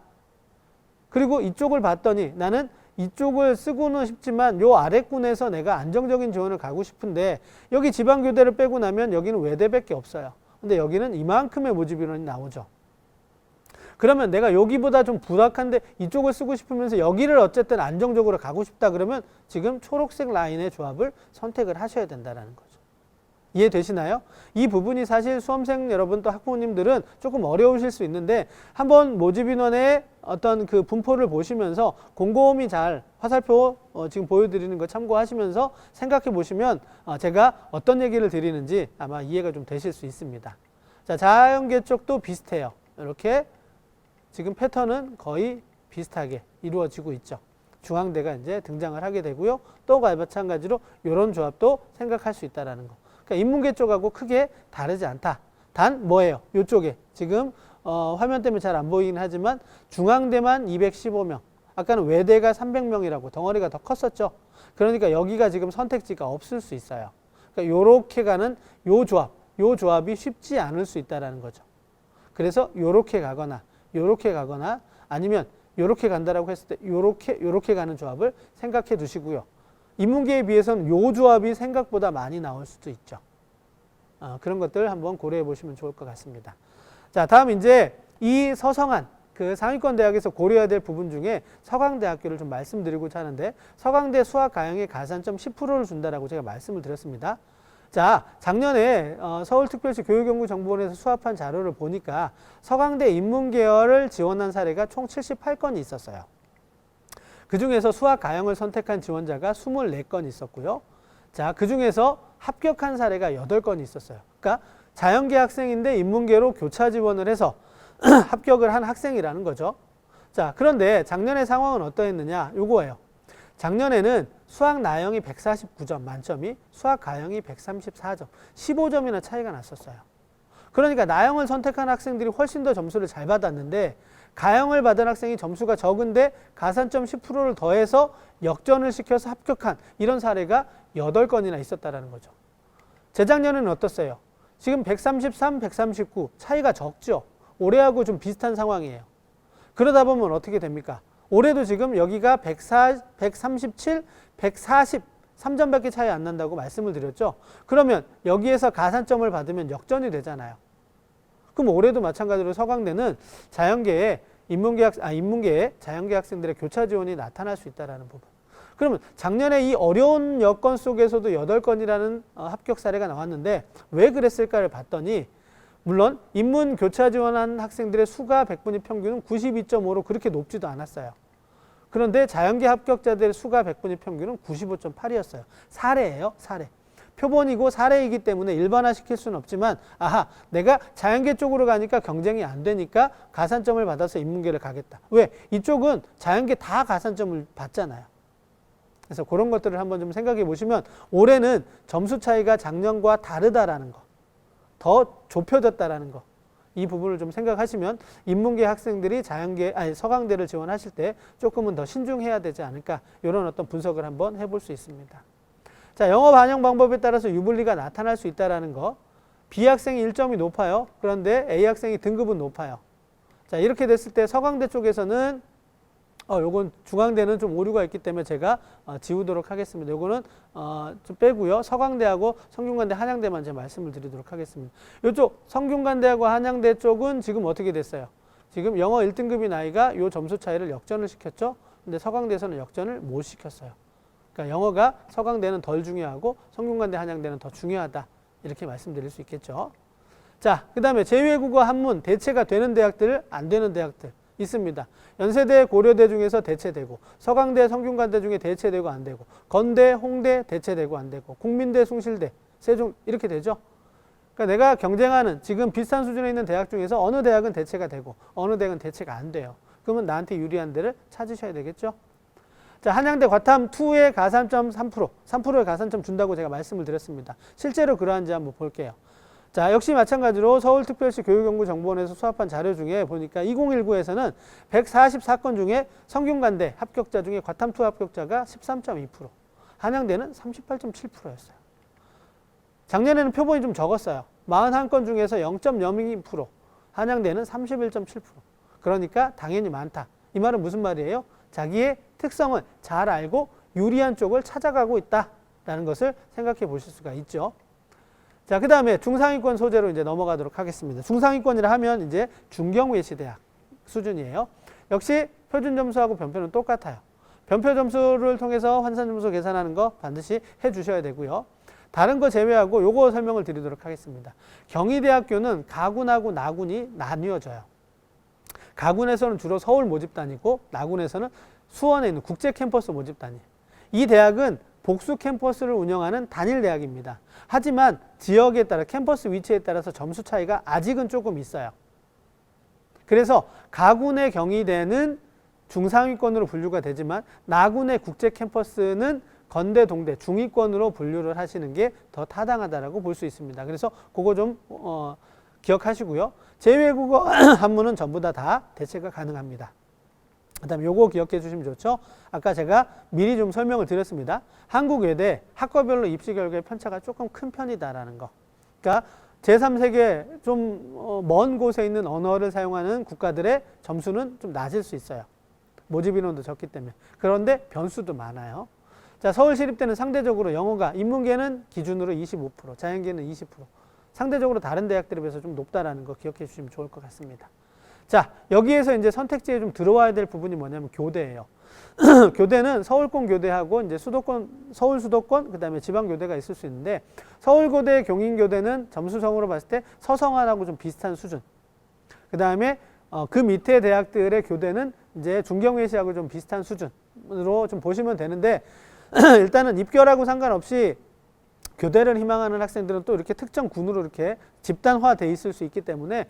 [SPEAKER 1] 그리고 이쪽을 봤더니 나는 이쪽을 쓰고는 싶지만 요 아랫군에서 내가 안정적인 지원을 가고 싶은데 여기 지방교대를 빼고 나면 여기는 외대밖에 없어요. 근데 여기는 이만큼의 모집 인원이 나오죠. 그러면 내가 여기보다 좀 부닥한데 이쪽을 쓰고 싶으면서 여기를 어쨌든 안정적으로 가고 싶다 그러면 지금 초록색 라인의 조합을 선택을 하셔야 된다는 거죠. 이해되시나요? 이 부분이 사실 수험생 여러분 또 학부모님들은 조금 어려우실 수 있는데 한번 모집 인원의 어떤 그 분포를 보시면서 곰곰이 잘 화살표 지금 보여드리는 거 참고하시면서 생각해 보시면 제가 어떤 얘기를 드리는지 아마 이해가 좀 되실 수 있습니다. 자, 자연계 쪽도 비슷해요. 이렇게 지금 패턴은 거의 비슷하게 이루어지고 있죠. 중앙대가 이제 등장을 하게 되고요. 또 마찬가지로 이런 조합도 생각할 수 있다는 거. 그러니까 인문계 쪽하고 크게 다르지 않다. 단 뭐예요? 이쪽에 지금 화면 때문에 잘 안 보이긴 하지만 중앙대만 215명. 아까는 외대가 300명이라고 덩어리가 더 컸었죠. 그러니까 여기가 지금 선택지가 없을 수 있어요. 그러니까 요렇게 가는 요 조합이 쉽지 않을 수 있다는 거죠. 그래서 요렇게 가거나 아니면 요렇게 간다라고 했을 때 요렇게 가는 조합을 생각해 두시고요. 인문계에 비해서는 요 조합이 생각보다 많이 나올 수도 있죠. 그런 것들 한번 고려해 보시면 좋을 것 같습니다. 자, 다음 이제 이 서성한 그 상위권 대학에서 고려해야 될 부분 중에 서강대학교를 좀 말씀드리고자 하는데 서강대 수학 가형의 가산점 10%를 준다라고 제가 말씀을 드렸습니다. 자, 작년에 서울특별시 교육연구정보원에서 수합한 자료를 보니까 서강대 인문계열을 지원한 사례가 총 78건이 있었어요. 그 중에서 수학 가형을 선택한 지원자가 24건 있었고요. 자, 그 중에서 합격한 사례가 8건이 있었어요. 그러니까 자연계 학생인데 인문계로 교차 지원을 해서 합격을 한 학생이라는 거죠. 자, 그런데 작년의 상황은 어떠했느냐? 요거예요. 작년에는 수학 나형이 149점 만점이 수학 가형이 134점, 15점이나 차이가 났었어요. 그러니까 나형을 선택한 학생들이 훨씬 더 점수를 잘 받았는데 가형을 받은 학생이 점수가 적은데 가산점 10%를 더해서 역전을 시켜서 합격한 이런 사례가 8건이나 있었다는 거죠. 재작년에는 어떻어요? 지금 133, 139 차이가 적죠. 올해하고 좀 비슷한 상황이에요. 그러다 보면 어떻게 됩니까? 올해도 지금 여기가 137, 140, 3점밖에 차이 안 난다고 말씀을 드렸죠. 그러면 여기에서 가산점을 받으면 역전이 되잖아요. 그럼 올해도 마찬가지로 서강대는 자연계에 인문계 자연계 학생들의 교차 지원이 나타날 수 있다는 부분. 그러면 작년에 이 어려운 여건 속에서도 8건이라는 합격 사례가 나왔는데 왜 그랬을까를 봤더니 물론 인문 교차 지원한 학생들의 수가 100분위 평균은 92.5로 그렇게 높지도 않았어요. 그런데 자연계 합격자들의 수가 100분위 평균은 95.8이었어요. 사례예요, 사례. 표본이고 사례이기 때문에 일반화시킬 수는 없지만 내가 자연계 쪽으로 가니까 경쟁이 안 되니까 가산점을 받아서 인문계를 가겠다. 왜? 이쪽은 자연계 다 가산점을 받잖아요. 그래서 그런 것들을 한번 좀 생각해 보시면 올해는 점수 차이가 작년과 다르다라는 거, 더 좁혀졌다라는 거, 이 부분을 좀 생각하시면 인문계 학생들이 서강대를 지원하실 때 조금은 더 신중해야 되지 않을까, 이런 어떤 분석을 한번 해볼 수 있습니다. 자, 영어 반영 방법에 따라서 유불리가 나타날 수 있다는 거. B 학생이 1점이 높아요. 그런데 A 학생이 등급은 높아요. 자, 이렇게 됐을 때 서강대 쪽에서는 요건 중앙대는 좀 오류가 있기 때문에 제가 지우도록 하겠습니다. 요거는 좀 빼고요. 서강대하고 성균관대, 한양대만 제가 말씀을 드리도록 하겠습니다. 이쪽 성균관대하고 한양대 쪽은 지금 어떻게 됐어요? 지금 영어 1등급인 아이가 요 점수 차이를 역전을 시켰죠. 근데 서강대에서는 역전을 못 시켰어요. 그러니까 영어가 서강대는 덜 중요하고 성균관대, 한양대는 더 중요하다. 이렇게 말씀드릴 수 있겠죠. 자, 그 다음에 제외국어 한문 대체가 되는 대학들, 안 되는 대학들 있습니다. 연세대, 고려대 중에서 대체되고, 서강대, 성균관대 중에 대체되고 안 되고, 건대, 홍대 대체되고 안 되고, 국민대, 숭실대, 세종 이렇게 되죠. 그러니까 내가 경쟁하는 지금 비슷한 수준에 있는 대학 중에서 어느 대학은 대체가 되고 어느 대학은 대체가 안 돼요. 그러면 나한테 유리한 데를 찾으셔야 되겠죠. 자, 한양대 과탐2의 가산점 3%, 3%의 가산점 준다고 제가 말씀을 드렸습니다. 실제로 그러한지 한번 볼게요. 자, 역시 마찬가지로 서울특별시 교육연구정보원에서 수합한 자료 중에 보니까 2019에서는 144건 중에 성균관대 합격자 중에 과탐2 합격자가 13.2%, 한양대는 38.7%였어요. 작년에는 표본이 좀 적었어요. 41건 중에서 0.02%, 한양대는 31.7%. 그러니까 당연히 많다. 이 말은 무슨 말이에요? 자기의 특성을 잘 알고 유리한 쪽을 찾아가고 있다라는 것을 생각해 보실 수가 있죠. 자, 그 다음에 중상위권 소재로 이제 넘어가도록 하겠습니다. 중상위권이라 하면 이제 중경외시대학 수준이에요. 역시 표준 점수하고 변표는 똑같아요. 변표 점수를 통해서 환산 점수 계산하는 거 반드시 해 주셔야 되고요. 다른 거 제외하고 요거 설명을 드리도록 하겠습니다. 경희대학교는 가군하고 나군이 나뉘어져요. 가군에서는 주로 서울 모집단이고 나군에서는 수원에 있는 국제 캠퍼스 모집단이에요. 이 대학은 복수 캠퍼스를 운영하는 단일 대학입니다. 하지만 지역에 따라 캠퍼스 위치에 따라서 점수 차이가 아직은 조금 있어요. 그래서 가군의 경희대는 중상위권으로 분류가 되지만 나군의 국제 캠퍼스는 건대, 동대, 중위권으로 분류를 하시는 게 더 타당하다라고 볼 수 있습니다. 그래서 그거 좀 기억하시고요. 제외국어 한문은 전부 다 대체가 가능합니다. 그 다음에 요거 기억해 주시면 좋죠. 아까 제가 미리 좀 설명을 드렸습니다. 한국외대 학과별로 입시 결과의 편차가 조금 큰 편이다라는 거. 그러니까 제3세계 좀 먼 곳에 있는 언어를 사용하는 국가들의 점수는 좀 낮을 수 있어요. 모집 인원도 적기 때문에. 그런데 변수도 많아요. 자, 서울시립대는 상대적으로 영어가 인문계는 기준으로 25%, 자연계는 20%. 상대적으로 다른 대학들에 비해서 좀 높다라는 거 기억해 주시면 좋을 것 같습니다. 자, 여기에서 이제 선택지에 좀 들어와야 될 부분이 뭐냐면 교대예요. 교대는 서울권 교대하고 이제 수도권, 서울 수도권, 그 다음에 지방 교대가 있을 수 있는데 서울고대, 경인교대는 점수성으로 봤을 때 서성안하고 좀 비슷한 수준. 그 다음에 그 밑에 대학들의 교대는 이제 중경외시하고 좀 비슷한 수준으로 좀 보시면 되는데 일단은 입결하고 상관없이 교대를 희망하는 학생들은 또 이렇게 특정 군으로 이렇게 집단화돼 있을 수 있기 때문에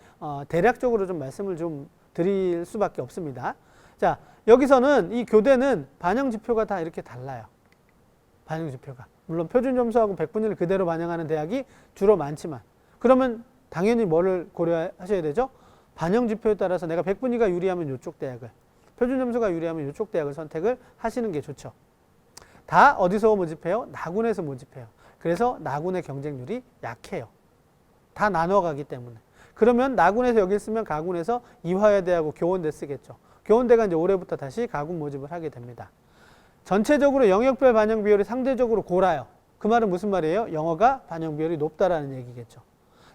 [SPEAKER 1] 대략적으로 좀 말씀을 좀 드릴 수밖에 없습니다. 자, 여기서는 이 교대는 반영 지표가 다 이렇게 달라요. 반영 지표가. 물론 표준 점수하고 100분의 1 그대로 반영하는 대학이 주로 많지만 그러면 당연히 뭐를 고려하셔야 되죠? 반영 지표에 따라서 내가 100분의 2가 유리하면 이쪽 대학을, 표준 점수가 유리하면 이쪽 대학을 선택을 하시는 게 좋죠. 다 어디서 모집해요? 나군에서 모집해요. 그래서 나군의 경쟁률이 약해요. 다 나눠가기 때문에. 그러면 나군에서 여기 쓰면 가군에서 이화여대하고 교원대 쓰겠죠. 교원대가 이제 올해부터 다시 가군 모집을 하게 됩니다. 전체적으로 영역별 반영 비율이 상대적으로 골아요. 그 말은 무슨 말이에요? 영어가 반영 비율이 높다라는 얘기겠죠.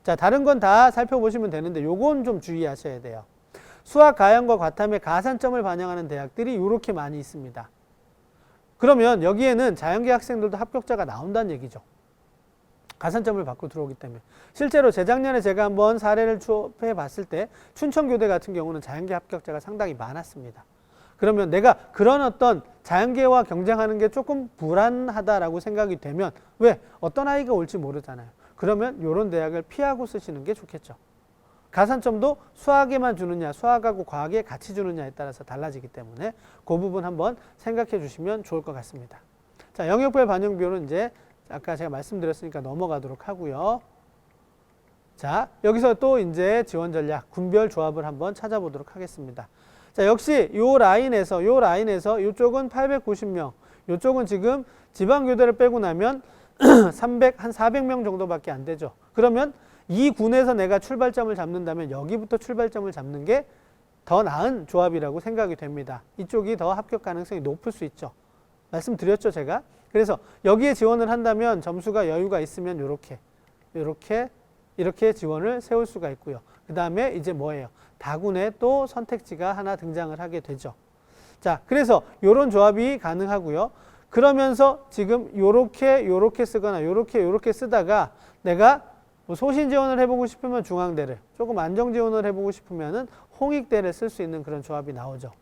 [SPEAKER 1] 자, 다른 건 다 살펴보시면 되는데 요건 좀 주의하셔야 돼요. 수학 가형과 과탐의 가산점을 반영하는 대학들이 이렇게 많이 있습니다. 그러면 여기에는 자연계 학생들도 합격자가 나온다는 얘기죠. 가산점을 받고 들어오기 때문에. 실제로 재작년에 제가 한번 사례를 추업해 봤을 때 춘천교대 같은 경우는 자연계 합격자가 상당히 많았습니다. 그러면 내가 그런 어떤 자연계와 경쟁하는 게 조금 불안하다라고 생각이 되면 왜? 어떤 아이가 올지 모르잖아요. 그러면 이런 대학을 피하고 쓰시는 게 좋겠죠. 가산점도 수학에만 주느냐, 수학하고 과학에 같이 주느냐에 따라서 달라지기 때문에 그 부분 한번 생각해 주시면 좋을 것 같습니다. 자, 영역별 반영 비율은 이제 아까 제가 말씀드렸으니까 넘어가도록 하고요. 자, 여기서 또 이제 지원 전략, 군별 조합을 한번 찾아보도록 하겠습니다. 자, 역시 요 라인에서 이쪽은 890명, 이쪽은 지금 지방교대를 빼고 나면 한 400명 정도밖에 안 되죠. 그러면 이 군에서 내가 출발점을 잡는다면 여기부터 출발점을 잡는 게 더 나은 조합이라고 생각이 됩니다. 이쪽이 더 합격 가능성이 높을 수 있죠. 말씀드렸죠, 제가. 그래서 여기에 지원을 한다면 점수가 여유가 있으면 이렇게 지원을 세울 수가 있고요. 그 다음에 이제 뭐예요? 다군에 또 선택지가 하나 등장을 하게 되죠. 자, 그래서 이런 조합이 가능하고요. 그러면서 지금 요렇게 쓰거나 요렇게 쓰다가 내가 뭐 소신 지원을 해보고 싶으면 중앙대를, 조금 안정 지원을 해보고 싶으면은 홍익대를 쓸 수 있는 그런 조합이 나오죠.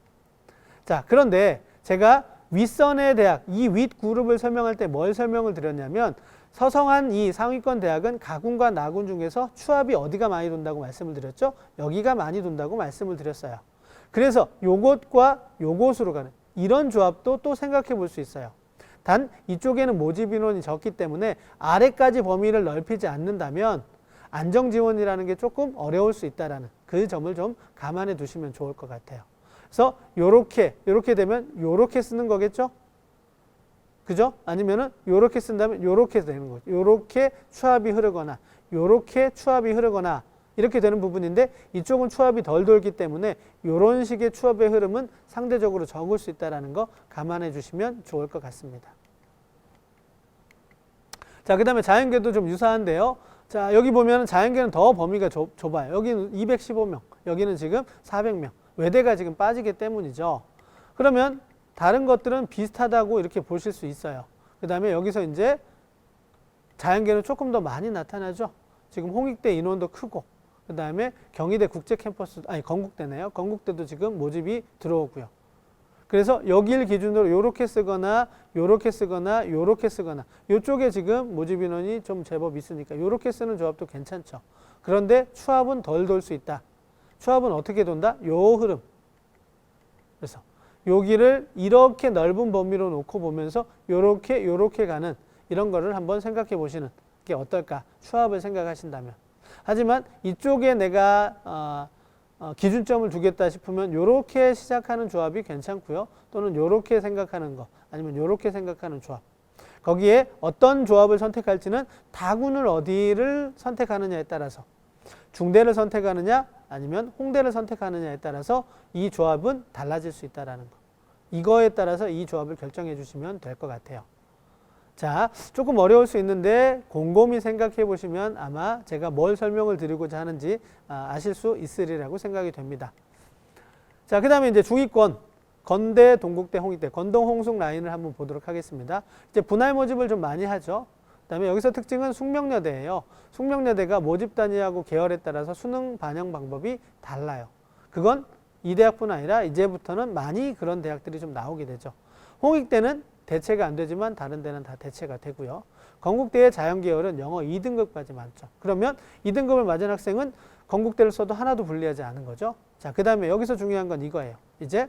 [SPEAKER 1] 자, 그런데 제가 윗선의 대학, 이 윗그룹을 설명할 때 뭘 설명을 드렸냐면 서성한 이 상위권 대학은 가군과 나군 중에서 추합이 어디가 많이 돈다고 말씀을 드렸죠? 여기가 많이 돈다고 말씀을 드렸어요. 그래서 요것과 요것으로 가는 이런 조합도 또 생각해 볼 수 있어요. 단 이쪽에는 모집 인원이 적기 때문에 아래까지 범위를 넓히지 않는다면 안정지원이라는 게 조금 어려울 수 있다는 그 점을 좀 감안해 두시면 좋을 것 같아요. 그래서 요렇게 되면 요렇게 쓰는 거겠죠? 그죠? 아니면은 요렇게 쓴다면 요렇게 되는 거죠. 요렇게 추합이 흐르거나 요렇게 추합이 흐르거나 이렇게 되는 부분인데 이쪽은 추합이 덜 돌기 때문에 요런 식의 추합의 흐름은 상대적으로 적을 수 있다는 거 감안해 주시면 좋을 것 같습니다. 자, 그 다음에 자연계도 좀 유사한데요. 자, 여기 보면 자연계는 더 범위가 좁아요. 여기는 215명, 여기는 지금 400명. 외대가 지금 빠지기 때문이죠. 그러면 다른 것들은 비슷하다고 이렇게 보실 수 있어요. 그 다음에 여기서 이제 자연계는 조금 더 많이 나타나죠. 지금 홍익대 인원도 크고, 그 다음에 경희대 국제캠퍼스, 건국대네요. 건국대도 지금 모집이 들어오고요. 그래서 여기를 기준으로 요렇게 쓰거나 요렇게 쓰거나 요렇게 쓰거나 요쪽에 지금 모집 인원이 좀 제법 있으니까 요렇게 쓰는 조합도 괜찮죠. 그런데 추합은 덜 돌 수 있다. 추합은 어떻게 돈다? 요 흐름. 그래서 여기를 이렇게 넓은 범위로 놓고 보면서 요렇게 가는 이런 거를 한번 생각해 보시는 게 어떨까? 추합을 생각하신다면. 하지만 이쪽에 내가 기준점을 두겠다 싶으면 요렇게 시작하는 조합이 괜찮고요. 또는 요렇게 생각하는 거 아니면 요렇게 생각하는 조합. 거기에 어떤 조합을 선택할지는 다군을 어디를 선택하느냐에 따라서 중대를 선택하느냐 아니면 홍대를 선택하느냐에 따라서 이 조합은 달라질 수 있다는 거. 이거에 따라서 이 조합을 결정해 주시면 될 것 같아요. 자, 조금 어려울 수 있는데 곰곰이 생각해 보시면 아마 제가 뭘 설명을 드리고자 하는지 아실 수 있으리라고 생각이 됩니다. 자, 그 다음에 이제 중위권 건대, 동국대, 홍익대, 건동, 홍숙 라인을 한번 보도록 하겠습니다. 이제 분할 모집을 좀 많이 하죠. 그 다음에 여기서 특징은 숙명여대예요. 숙명여대가 모집 단위하고 계열에 따라서 수능 반영 방법이 달라요. 그건 이 대학뿐 아니라 이제부터는 많이 그런 대학들이 좀 나오게 되죠. 홍익대는 대체가 안 되지만 다른 데는 다 대체가 되고요. 건국대의 자연계열은 영어 2등급까지 많죠. 그러면 2등급을 맞은 학생은 건국대를 써도 하나도 불리하지 않은 거죠. 자, 그 다음에 여기서 중요한 건 이거예요. 이제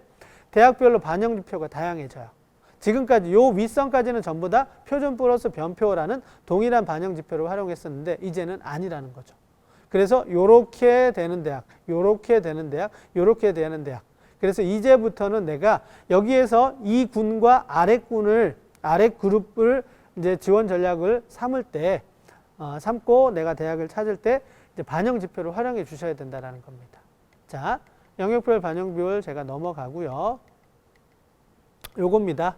[SPEAKER 1] 대학별로 반영지표가 다양해져요. 지금까지 요 윗선까지는 전부 다 표준 플러스 변표라는 동일한 반영지표를 활용했었는데 이제는 아니라는 거죠. 그래서 요렇게 되는 대학, 요렇게 되는 대학, 요렇게 되는 대학. 그래서 이제부터는 내가 여기에서 이 군과 아랫 그룹을 이제 지원 전략을 삼고 내가 대학을 찾을 때 이제 반영 지표를 활용해 주셔야 된다는 겁니다. 자, 영역별 반영 비율 제가 넘어가고요. 요겁니다.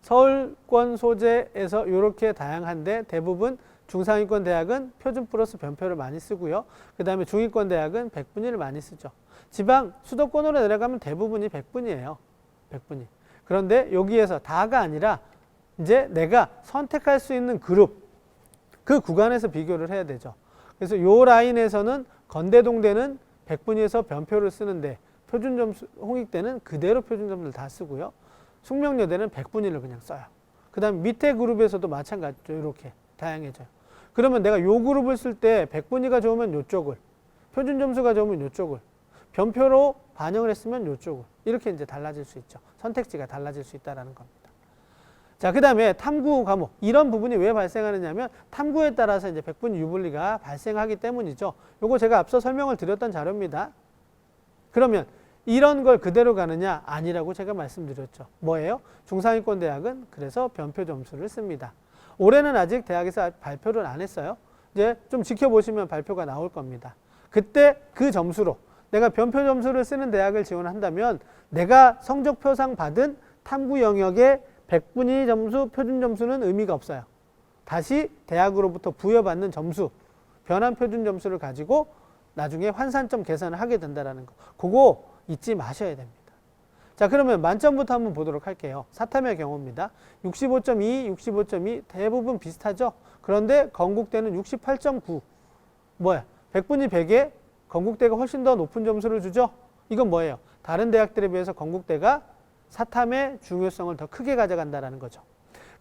[SPEAKER 1] 서울권 소재에서 이렇게 다양한데 대부분 중상위권 대학은 표준 플러스 변표를 많이 쓰고요. 그 다음에 중위권 대학은 100분위를 많이 쓰죠. 지방 수도권으로 내려가면 대부분이 100분이에요. 100분이. 그런데 여기에서 다가 아니라 이제 내가 선택할 수 있는 그룹, 그 구간에서 비교를 해야 되죠. 그래서 요 라인에서는 건대동대는 100분위에서 변표를 쓰는데 표준점수, 홍익대는 그대로 표준점수를 다 쓰고요. 숙명여대는 100분위를 그냥 써요. 그 다음 밑에 그룹에서도 마찬가지죠. 이렇게 다양해져요. 그러면 내가 요 그룹을 쓸 때 100분위가 좋으면 요쪽을, 표준점수가 좋으면 요쪽을, 변표로 반영을 했으면 요쪽을, 이렇게 이제 달라질 수 있죠. 선택지가 달라질 수 있다는 겁니다. 자, 그 다음에 탐구 과목. 이런 부분이 왜 발생하느냐면 탐구에 따라서 이제 100분위 유불리가 발생하기 때문이죠. 요거 제가 앞서 설명을 드렸던 자료입니다. 그러면 이런 걸 그대로 가느냐? 아니라고 제가 말씀드렸죠. 뭐예요? 중상위권 대학은 그래서 변표 점수를 씁니다. 올해는 아직 대학에서 발표를 안 했어요. 이제 좀 지켜보시면 발표가 나올 겁니다. 그때 그 점수로 내가 변표 점수를 쓰는 대학을 지원한다면 내가 성적표상 받은 탐구 영역의 100분위 점수, 표준 점수는 의미가 없어요. 다시 대학으로부터 부여받는 점수, 변환 표준 점수를 가지고 나중에 환산점 계산을 하게 된다는 거. 그거 잊지 마셔야 됩니다. 자, 그러면 만점부터 한번 보도록 할게요. 사탐의 경우입니다. 65.2, 65.2 대부분 비슷하죠? 그런데 건국대는 68.9. 뭐야? 100분위 100에 건국대가 훨씬 더 높은 점수를 주죠? 이건 뭐예요? 다른 대학들에 비해서 건국대가 사탐의 중요성을 더 크게 가져간다는 거죠.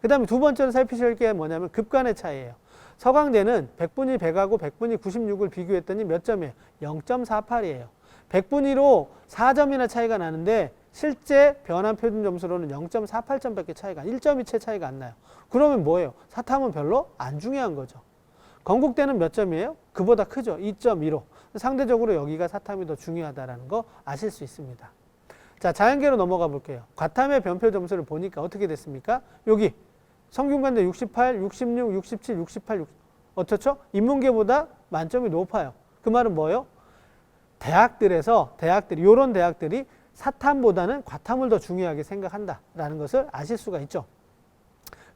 [SPEAKER 1] 그 다음에 두 번째로 살피실 게 뭐냐면 급간의 차이예요. 서강대는 100분위 100하고 100분위 96을 비교했더니 몇 점이에요? 0.48이에요. 100분위로 4점이나 차이가 나는데 실제 변환 표준 점수로는 0.48점밖에 차이가, 1.2채 차이가 안 나요. 그러면 뭐예요? 사탐은 별로 안 중요한 거죠. 건국대는 몇 점이에요? 그보다 크죠. 2.15. 상대적으로 여기가 사탐이 더 중요하다는 거 아실 수 있습니다. 자, 자연계로 넘어가 볼게요. 과탐의 변표 점수를 보니까 어떻게 됐습니까? 여기 성균관대 68, 66, 67, 68, 60. 어떻죠? 인문계보다 만점이 높아요. 그 말은 뭐예요? 대학들이 이런 대학들이 사탐보다는 과탐을 더 중요하게 생각한다라는 것을 아실 수가 있죠.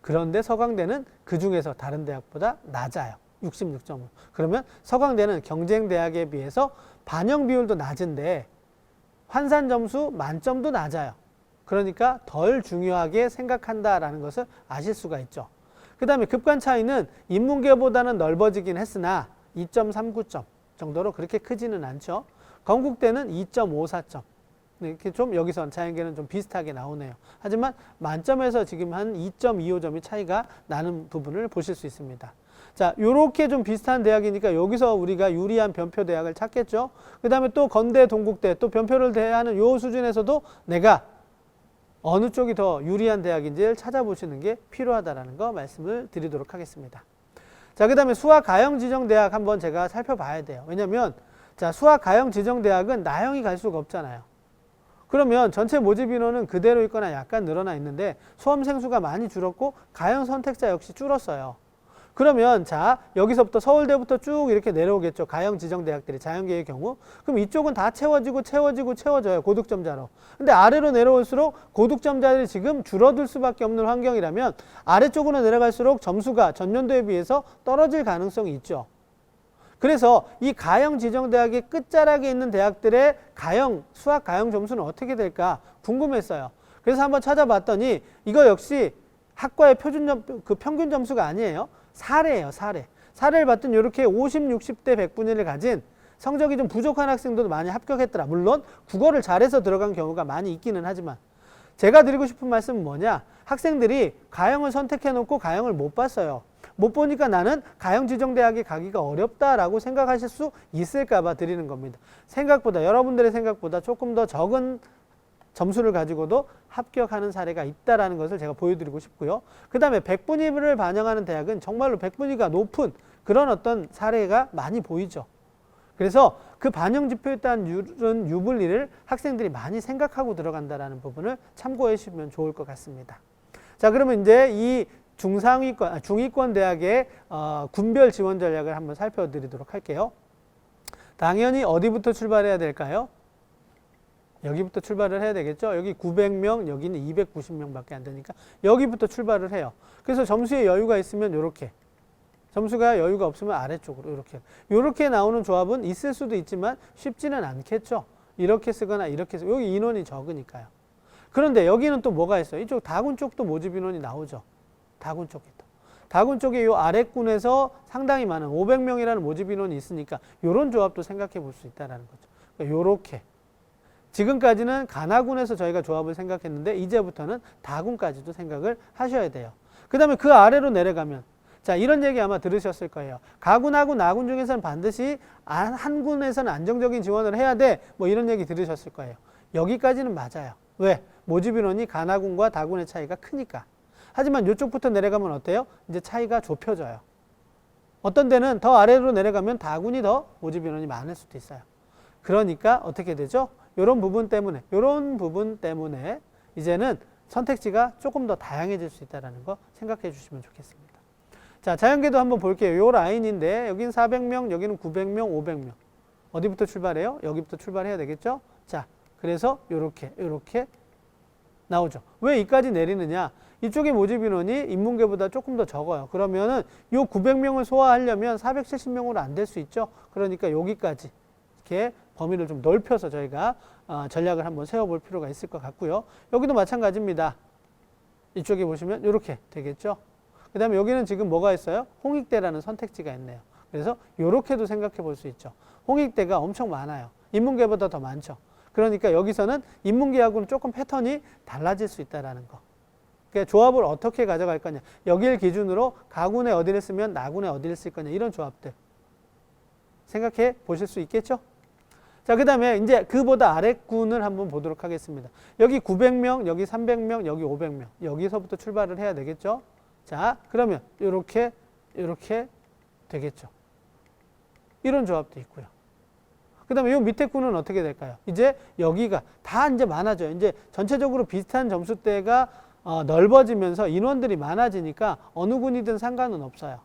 [SPEAKER 1] 그런데 서강대는 그 중에서 다른 대학보다 낮아요. 66.5. 그러면 서강대는 경쟁 대학에 비해서 반영 비율도 낮은데 환산 점수 만점도 낮아요. 그러니까 덜 중요하게 생각한다라는 것을 아실 수가 있죠. 그 다음에 급간 차이는 인문계보다는 넓어지긴 했으나 2.39점 정도로 그렇게 크지는 않죠. 건국대는 2.54점. 이렇게 좀 여기서 자연계는 좀 비슷하게 나오네요. 하지만 만점에서 지금 한 2.25점이 차이가 나는 부분을 보실 수 있습니다. 자, 요렇게 좀 비슷한 대학이니까 여기서 우리가 유리한 변표 대학을 찾겠죠. 그 다음에 또 건대, 동국대, 또 변표를 대하는 요 수준에서도 내가 어느 쪽이 더 유리한 대학인지를 찾아보시는 게 필요하다는 거 말씀을 드리도록 하겠습니다. 자, 그 다음에 수학 가형 지정 대학 한번 제가 살펴봐야 돼요. 왜냐면 자, 수학 가형 지정 대학은 나형이 갈 수가 없잖아요. 그러면 전체 모집 인원은 그대로 있거나 약간 늘어나 있는데 수험생 수가 많이 줄었고 가형 선택자 역시 줄었어요. 그러면 자, 여기서부터 서울대부터 쭉 이렇게 내려오겠죠. 가형 지정 대학들이 자연계의 경우. 그럼 이쪽은 다 채워져요. 고득점자로. 근데 아래로 내려올수록 고득점자들이 지금 줄어들 수밖에 없는 환경이라면 아래쪽으로 내려갈수록 점수가 전년도에 비해서 떨어질 가능성이 있죠. 그래서 이 가형 지정 대학의 끝자락에 있는 대학들의 수학 가형 점수는 어떻게 될까 궁금했어요. 그래서 한번 찾아봤더니 이거 역시 학과의 평균 점수가 아니에요. 사례예요, 사례. 사례를 봤더니 이렇게 50, 60대 100분위를 가진 성적이 좀 부족한 학생들도 많이 합격했더라. 물론 국어를 잘해서 들어간 경우가 많이 있기는 하지만 제가 드리고 싶은 말씀은 뭐냐? 학생들이 가형을 선택해놓고 가형을 못 봤어요. 못 보니까 나는 가형 지정대학에 가기가 어렵다라고 생각하실 수 있을까 봐 드리는 겁니다. 여러분들의 생각보다 조금 더 적은 점수를 가지고도 합격하는 사례가 있다는 것을 제가 보여드리고 싶고요. 그 다음에 100분위를 반영하는 대학은 정말로 100분위가 높은 그런 어떤 사례가 많이 보이죠. 그래서 그 반영 지표에 따른 유불리를 학생들이 많이 생각하고 들어간다는 부분을 참고해 주시면 좋을 것 같습니다. 자, 그러면 이제 이 중위권 대학의 군별 지원 전략을 한번 살펴드리도록 할게요. 당연히 어디부터 출발해야 될까요? 여기부터 출발을 해야 되겠죠. 여기 900명, 여기는 290명밖에 안 되니까 여기부터 출발을 해요. 그래서 점수에 여유가 있으면 이렇게, 점수가 여유가 없으면 아래쪽으로 이렇게 나오는 조합은 있을 수도 있지만 쉽지는 않겠죠. 이렇게 쓰거나 이렇게 쓰 여기 인원이 적으니까요. 그런데 여기는 또 뭐가 있어요? 이쪽 다군 쪽도 모집 인원이 나오죠. 다군 쪽이 또. 다군 쪽에 이 아랫군에서 상당히 많은 500명이라는 모집 인원이 있으니까 이런 조합도 생각해 볼 수 있다는 거죠. 그러니까 요렇게. 지금까지는 가나군에서 저희가 조합을 생각했는데 이제부터는 다군까지도 생각을 하셔야 돼요. 그 다음에 그 아래로 내려가면 자 이런 얘기 아마 들으셨을 거예요. 가군하고 나군 중에서는 반드시 한 군에서는 안정적인 지원을 해야 돼. 뭐 이런 얘기 들으셨을 거예요. 여기까지는 맞아요. 왜? 모집 인원이 가나군과 다군의 차이가 크니까. 하지만 이쪽부터 내려가면 어때요? 이제 차이가 좁혀져요. 어떤 데는 더 아래로 내려가면 다군이 더 모집 인원이 많을 수도 있어요. 그러니까 어떻게 되죠? 이런 부분 때문에 이제는 선택지가 조금 더 다양해질 수 있다는 거 생각해 주시면 좋겠습니다. 자, 자연계도 한번 볼게요. 이 라인인데 여기는 400명, 여기는 900명, 500명. 어디부터 출발해요? 여기부터 출발해야 되겠죠? 자, 그래서 이렇게 나오죠. 왜 이까지 내리느냐? 이쪽의 모집 인원이 인문계보다 조금 더 적어요. 그러면은 이 900명을 소화하려면 470명으로 안 될 수 있죠. 그러니까 여기까지 이렇게 범위를 좀 넓혀서 저희가 전략을 한번 세워볼 필요가 있을 것 같고요. 여기도 마찬가지입니다. 이쪽에 보시면 이렇게 되겠죠. 그 다음에 여기는 지금 뭐가 있어요? 홍익대라는 선택지가 있네요. 그래서 이렇게도 생각해 볼 수 있죠. 홍익대가 엄청 많아요. 인문계보다 더 많죠. 그러니까 여기서는 인문계하고는 조금 패턴이 달라질 수 있다는 거. 그러니까 조합을 어떻게 가져갈 거냐. 여기를 기준으로 가군에 어디를 쓰면 나군에 어디를 쓸 거냐. 이런 조합들 생각해 보실 수 있겠죠? 자, 그 다음에 이제 그보다 아랫군을 한번 보도록 하겠습니다. 여기 900명, 여기 300명, 여기 500명. 여기서부터 출발을 해야 되겠죠? 자, 그러면 이렇게 되겠죠. 이런 조합도 있고요. 그 다음에 이 밑에 군은 어떻게 될까요? 이제 여기가 다 이제 많아져요. 이제 전체적으로 비슷한 점수대가 넓어지면서 인원들이 많아지니까 어느 군이든 상관은 없어요.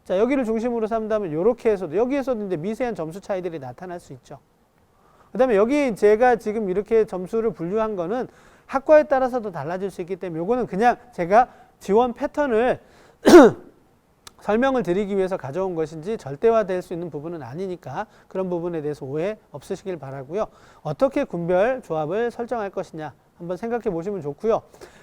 [SPEAKER 1] 자, 여기를 중심으로 삼다면 이렇게 해서도 여기에서도 이제 미세한 점수 차이들이 나타날 수 있죠. 그 다음에 여기 제가 지금 이렇게 점수를 분류한 거는 학과에 따라서도 달라질 수 있기 때문에 요거는 그냥 제가 지원 패턴을 설명을 드리기 위해서 가져온 것인지 절대화될 수 있는 부분은 아니니까 그런 부분에 대해서 오해 없으시길 바라고요. 어떻게 군별 조합을 설정할 것이냐 한번 생각해 보시면 좋고요.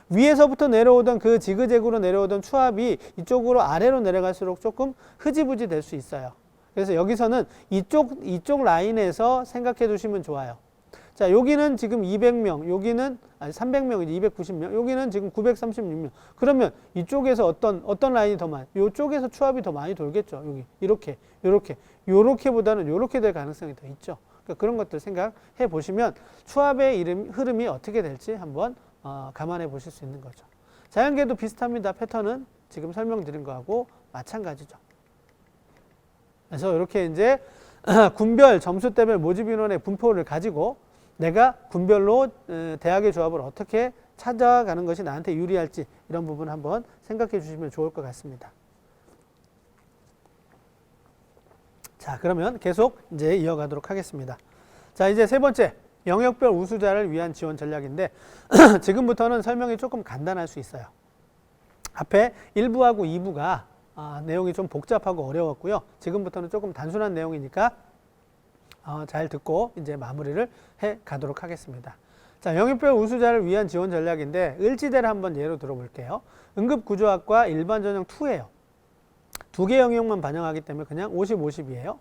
[SPEAKER 1] 위에서부터 내려오던 그 지그재그로 내려오던 추합이 이쪽으로 아래로 내려갈수록 조금 흐지부지 될 수 있어요. 그래서 여기서는 이쪽 라인에서 생각해 두시면 좋아요. 자, 여기는 지금 200명, 여기는 300명이지 290명, 여기는 지금 936명. 그러면 이쪽에서 어떤 라인이 더 많이, 이쪽에서 추합이 더 많이 돌겠죠. 여기 요렇게보다는 요렇게 될 가능성이 더 있죠. 그러니까 그런 것들 생각해 보시면 추합의 흐름이 어떻게 될지 한번 감안해 보실 수 있는 거죠. 자연계도 비슷합니다. 패턴은 지금 설명드린 거하고 마찬가지죠. 그래서 이렇게 이제 군별 점수대별 모집 인원의 분포를 가지고 내가 군별로 대학의 조합을 어떻게 찾아가는 것이 나한테 유리할지 이런 부분 한번 생각해 주시면 좋을 것 같습니다. 자, 그러면 계속 이제 이어가도록 하겠습니다. 자, 이제 세 번째 영역별 우수자를 위한 지원 전략인데 지금부터는 설명이 조금 간단할 수 있어요. 앞에 1부하고 2부가 내용이 좀 복잡하고 어려웠고요. 지금부터는 조금 단순한 내용이니까 잘 듣고 이제 마무리를 해 가도록 하겠습니다. 자, 영역별 우수자를 위한 지원 전략인데 을지대를 한번 예로 들어볼게요. 응급구조학과 일반전형 2예요. 두 개 영역만 반영하기 때문에 그냥 50, 50이에요.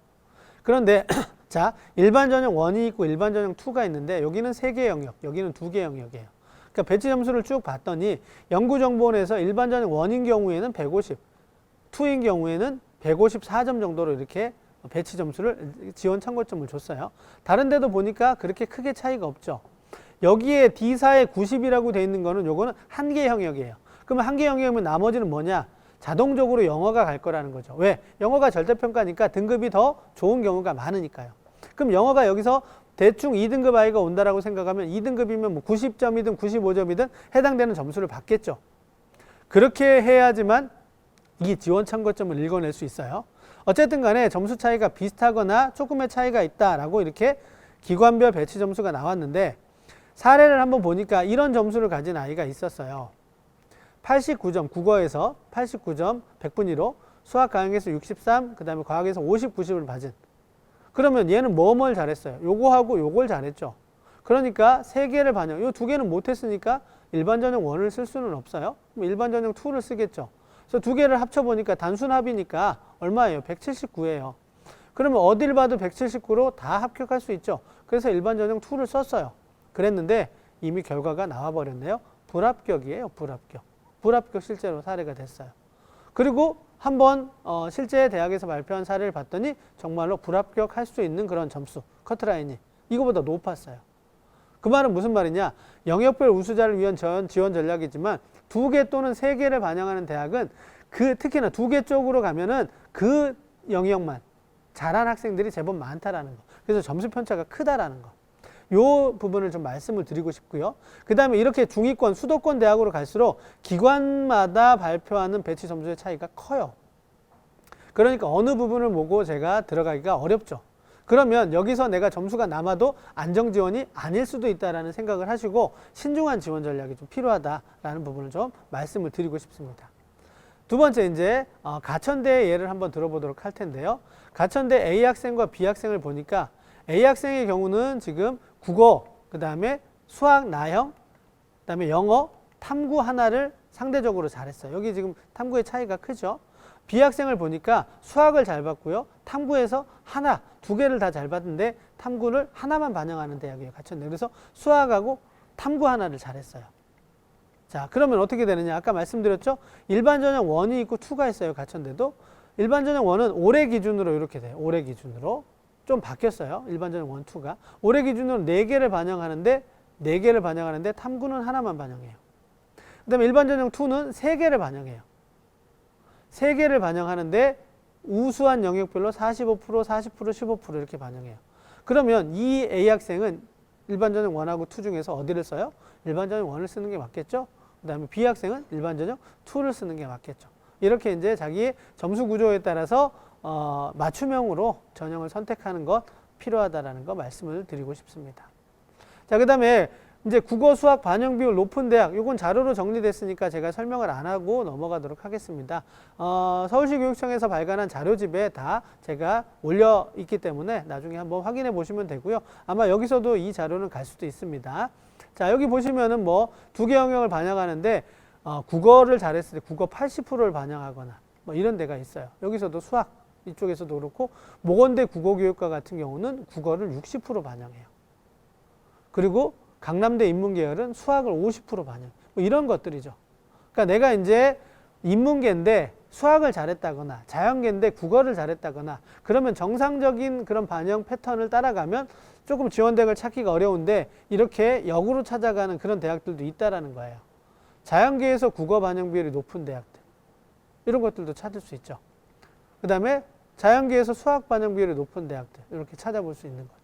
[SPEAKER 1] 그런데 자, 일반전형 1이 있고 일반전형 2가 있는데 여기는 3개 영역, 여기는 2개 영역이에요. 그러니까 배치 점수를 쭉 봤더니 연구정보원에서 일반전형 1인 경우에는 150, 2인 경우에는 154점 정도로 이렇게 배치 점수를 지원 참고점을 줬어요. 다른 데도 보니까 그렇게 크게 차이가 없죠. 여기에 D4에 90이라고 돼 있는 거는 요거는 한 개 영역이에요. 그러면 한 개 영역이면 나머지는 뭐냐? 자동적으로 영어가 갈 거라는 거죠. 왜? 영어가 절대평가니까 등급이 더 좋은 경우가 많으니까요. 그럼 영어가 여기서 대충 2등급 아이가 온다라고 생각하면 2등급이면 뭐 90점이든 95점이든 해당되는 점수를 받겠죠. 그렇게 해야지만 이 지원 참고점을 읽어낼 수 있어요. 어쨌든 간에 점수 차이가 비슷하거나 조금의 차이가 있다라고 이렇게 기관별 배치 점수가 나왔는데 사례를 한번 보니까 이런 점수를 가진 아이가 있었어요. 89점, 국어에서 89점 100분위로 수학 가형에서 63, 그 다음에 과학에서 50, 90을 받은. 그러면 얘는 뭘 잘했어요? 요거하고 요걸 잘했죠. 그러니까 3개를 반영, 요 2개는 못했으니까 일반 전형 1을 쓸 수는 없어요. 그럼 일반 전형 2를 쓰겠죠. 그래서 2개를 합쳐보니까 단순합이니까 얼마예요? 179예요. 그러면 어딜 봐도 179로 다 합격할 수 있죠. 그래서 일반 전형 2를 썼어요. 그랬는데 이미 결과가 나와버렸네요. 불합격이에요. 불합격. 불합격 실제로 사례가 됐어요. 그리고 한번 실제 대학에서 발표한 사례를 봤더니 정말로 불합격할 수 있는 그런 점수, 커트라인이 이거보다 높았어요. 그 말은 무슨 말이냐? 영역별 우수자를 위한 지원 전략이지만 2개 또는 3개를 반영하는 대학은 특히나 2개 쪽으로 가면은 그 영역만 잘한 학생들이 제법 많다라는 거. 그래서 점수 편차가 크다라는 거. 요 부분을 좀 말씀을 드리고 싶고요. 그 다음에 이렇게 중위권, 수도권 대학으로 갈수록 기관마다 발표하는 배치 점수의 차이가 커요. 그러니까 어느 부분을 보고 제가 들어가기가 어렵죠. 그러면 여기서 내가 점수가 남아도 안정 지원이 아닐 수도 있다라는 생각을 하시고 신중한 지원 전략이 좀 필요하다라는 부분을 좀 말씀을 드리고 싶습니다. 두 번째 이제 가천대의 예를 한번 들어보도록 할 텐데요. 가천대 A 학생과 B 학생을 보니까 A 학생의 경우는 지금 국어, 그 다음에 수학, 나형, 그 다음에 영어, 탐구 하나를 상대적으로 잘했어요. 여기 지금 탐구의 차이가 크죠. B 학생을 보니까 수학을 잘 봤고요. 탐구에서 하나, 2개를 다 잘 봤는데 탐구를 하나만 반영하는 대학이에요. 가천대. 그래서 수학하고 탐구 하나를 잘했어요. 자, 그러면 어떻게 되느냐? 아까 말씀드렸죠? 일반 전형 1이 있고 2가 있어요. 가천대도. 일반 전형 1은 올해 기준으로 이렇게 돼요. 올해 기준으로. 좀 바뀌었어요. 일반 전형 1, 2가. 올해 기준으로 4개를 반영하는데 탐구는 하나만 반영해요. 그 다음에 일반 전형 2는 3개를 반영해요. 3개를 반영하는데 우수한 영역별로 45%, 40%, 15% 이렇게 반영해요. 그러면 이 A 학생은 일반 전형 1하고 2 중에서 어디를 써요? 일반 전형 1을 쓰는 게 맞겠죠? 그 다음에 B 학생은 일반 전형 2를 쓰는 게 맞겠죠. 이렇게 이제 자기의 점수 구조에 따라서 맞춤형으로 전형을 선택하는 것 필요하다라는 거 말씀을 드리고 싶습니다. 자, 그 다음에 이제 국어 수학 반영 비율 높은 대학, 이건 자료로 정리됐으니까 제가 설명을 안 하고 넘어가도록 하겠습니다. 서울시 교육청에서 발간한 자료집에 다 제가 올려 있기 때문에 나중에 한번 확인해 보시면 되고요. 아마 여기서도 이 자료는 갈 수도 있습니다. 자, 여기 보시면은 뭐 2개 영역을 반영하는데 국어를 잘했을 때 국어 80%를 반영하거나 뭐 이런 데가 있어요. 여기서도 수학 이쪽에서도 그렇고 모건대 국어교육과 같은 경우는 국어를 60% 반영해요. 그리고 강남대 인문계열은 수학을 50% 반영. 뭐 이런 것들이죠. 그러니까 내가 이제 인문계인데 수학을 잘했다거나 자연계인데 국어를 잘했다거나 그러면 정상적인 그런 반영 패턴을 따라가면 조금 지원대학을 찾기가 어려운데 이렇게 역으로 찾아가는 그런 대학들도 있다라는 거예요. 자연계에서 국어 반영 비율이 높은 대학들. 이런 것들도 찾을 수 있죠. 그 다음에 자연계에서 수학 반영 비율이 높은 대학들. 이렇게 찾아볼 수 있는 거죠.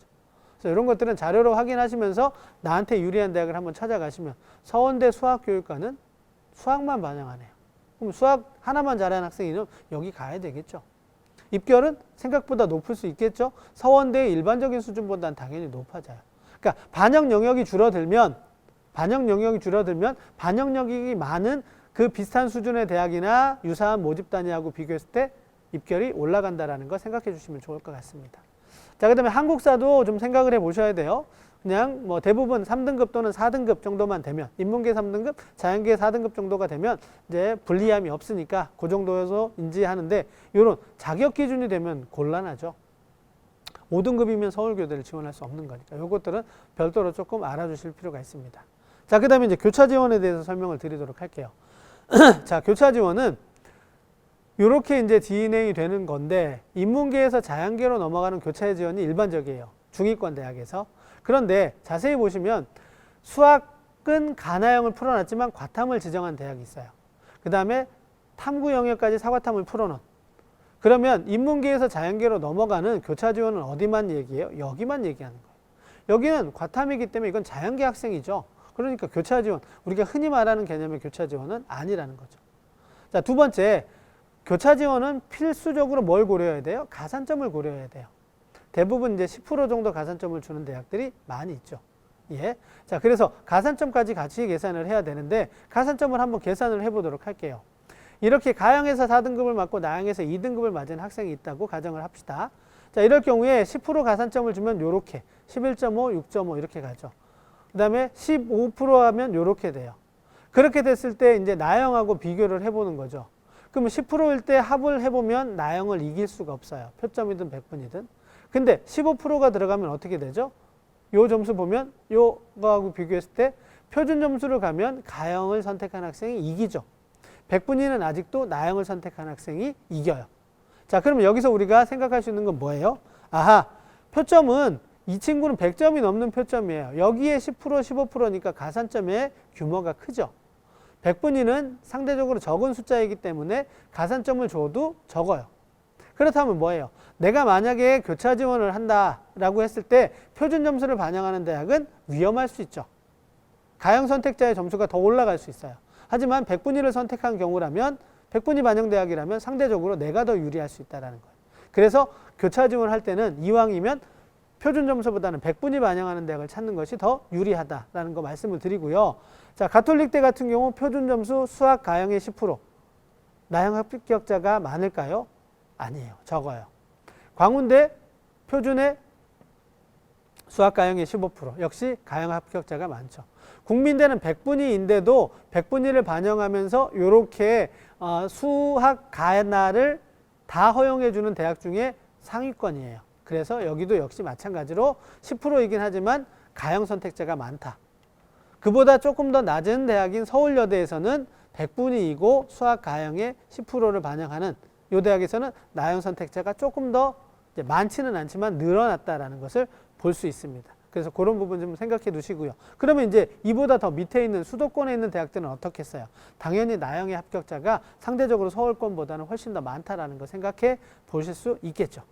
[SPEAKER 1] 그래서 이런 것들은 자료로 확인하시면서 나한테 유리한 대학을 한번 찾아가시면 서원대 수학교육과는 수학만 반영하네요. 그럼 수학 하나만 잘하는 학생이면 여기 가야 되겠죠. 입결은 생각보다 높을 수 있겠죠. 서원대의 일반적인 수준보다는 당연히 높아져요. 그러니까 반영 영역이 줄어들면 반영 영역이 많은 그 비슷한 수준의 대학이나 유사한 모집 단위하고 비교했을 때 입결이 올라간다라는 거 생각해 주시면 좋을 것 같습니다. 자, 그 다음에 한국사도 좀 생각을 해 보셔야 돼요. 그냥 뭐 대부분 3등급 또는 4등급 정도만 되면, 인문계 3등급, 자연계 4등급 정도가 되면 이제 불리함이 없으니까 그 정도여서 인지하는데, 이런 자격 기준이 되면 곤란하죠. 5등급이면 서울교대를 지원할 수 없는 거니까 이것들은 별도로 조금 알아주실 필요가 있습니다. 자, 그 다음에 이제 교차 지원에 대해서 설명을 드리도록 할게요. 자, 교차 지원은 이렇게 이제 진행이 되는 건데, 인문계에서 자연계로 넘어가는 교차 지원이 일반적이에요. 중위권 대학에서. 그런데 자세히 보시면 수학은 가나형을 풀어놨지만 과탐을 지정한 대학이 있어요. 그 다음에 탐구 영역까지 사과탐을 풀어놓은. 그러면 인문계에서 자연계로 넘어가는 교차 지원은 어디만 얘기해요? 여기만 얘기하는 거예요. 여기는 과탐이기 때문에 이건 자연계 학생이죠. 그러니까 교차 지원, 우리가 흔히 말하는 개념의 교차 지원은 아니라는 거죠. 자, 두 번째, 교차 지원은 필수적으로 뭘 고려해야 돼요? 가산점을 고려해야 돼요. 대부분 이제 10% 정도 가산점을 주는 대학들이 많이 있죠. 예. 자, 그래서 가산점까지 같이 계산을 해야 되는데, 가산점을 한번 계산을 해보도록 할게요. 이렇게 가형에서 4등급을 맞고 나형에서 2등급을 맞은 학생이 있다고 가정을 합시다. 자, 이럴 경우에 10% 가산점을 주면 요렇게 11.5, 6.5 이렇게 가죠. 그 다음에 15% 하면 요렇게 돼요. 그렇게 됐을 때 이제 나영하고 비교를 해보는 거죠. 그러면 10%일 때 합을 해보면 나영을 이길 수가 없어요. 표점이든 백분이든. 근데 15%가 들어가면 어떻게 되죠? 요 점수 보면 요거하고 비교했을 때 표준 점수를 가면 가영을 선택한 학생이 이기죠. 백분위는 아직도 나영을 선택한 학생이 이겨요. 자, 그러면 여기서 우리가 생각할 수 있는 건 뭐예요? 아하, 표점은 이 친구는 100점이 넘는 표점이에요. 여기에 10%, 15%니까 가산점의 규모가 크죠. 백분위는 상대적으로 적은 숫자이기 때문에 가산점을 줘도 적어요. 그렇다면 뭐예요? 내가 만약에 교차 지원을 한다라고 했을 때 표준 점수를 반영하는 대학은 위험할 수 있죠. 가형 선택자의 점수가 더 올라갈 수 있어요. 하지만 백분위를 선택한 경우라면 백분위 반영 대학이라면 상대적으로 내가 더 유리할 수 있다는 거예요. 그래서 교차 지원을 할 때는 이왕이면 표준 점수보다는 백분위 반영하는 대학을 찾는 것이 더 유리하다라는 거 말씀을 드리고요. 자, 가톨릭대 같은 경우 표준 점수 수학 가형의 10%. 나형 합격자가 많을까요? 아니에요. 적어요. 광운대 표준의 수학 가형의 15%. 역시 가형 합격자가 많죠. 국민대는 백분위인데도 백분위를 반영하면서 이렇게 수학 가나를 다 허용해주는 대학 중에 상위권이에요. 그래서 여기도 역시 마찬가지로 10%이긴 하지만 가형 선택자가 많다. 그보다 조금 더 낮은 대학인 서울여대에서는 백분위이고 수학 가형의 10%를 반영하는 이 대학에서는 나형 선택자가 조금 더 많지는 않지만 늘어났다라는 것을 볼 수 있습니다. 그래서 그런 부분 좀 생각해 두시고요. 그러면 이제 이보다 더 밑에 있는 수도권에 있는 대학들은 어떻겠어요? 당연히 나형의 합격자가 상대적으로 서울권보다는 훨씬 더 많다라는 거 생각해 보실 수 있겠죠.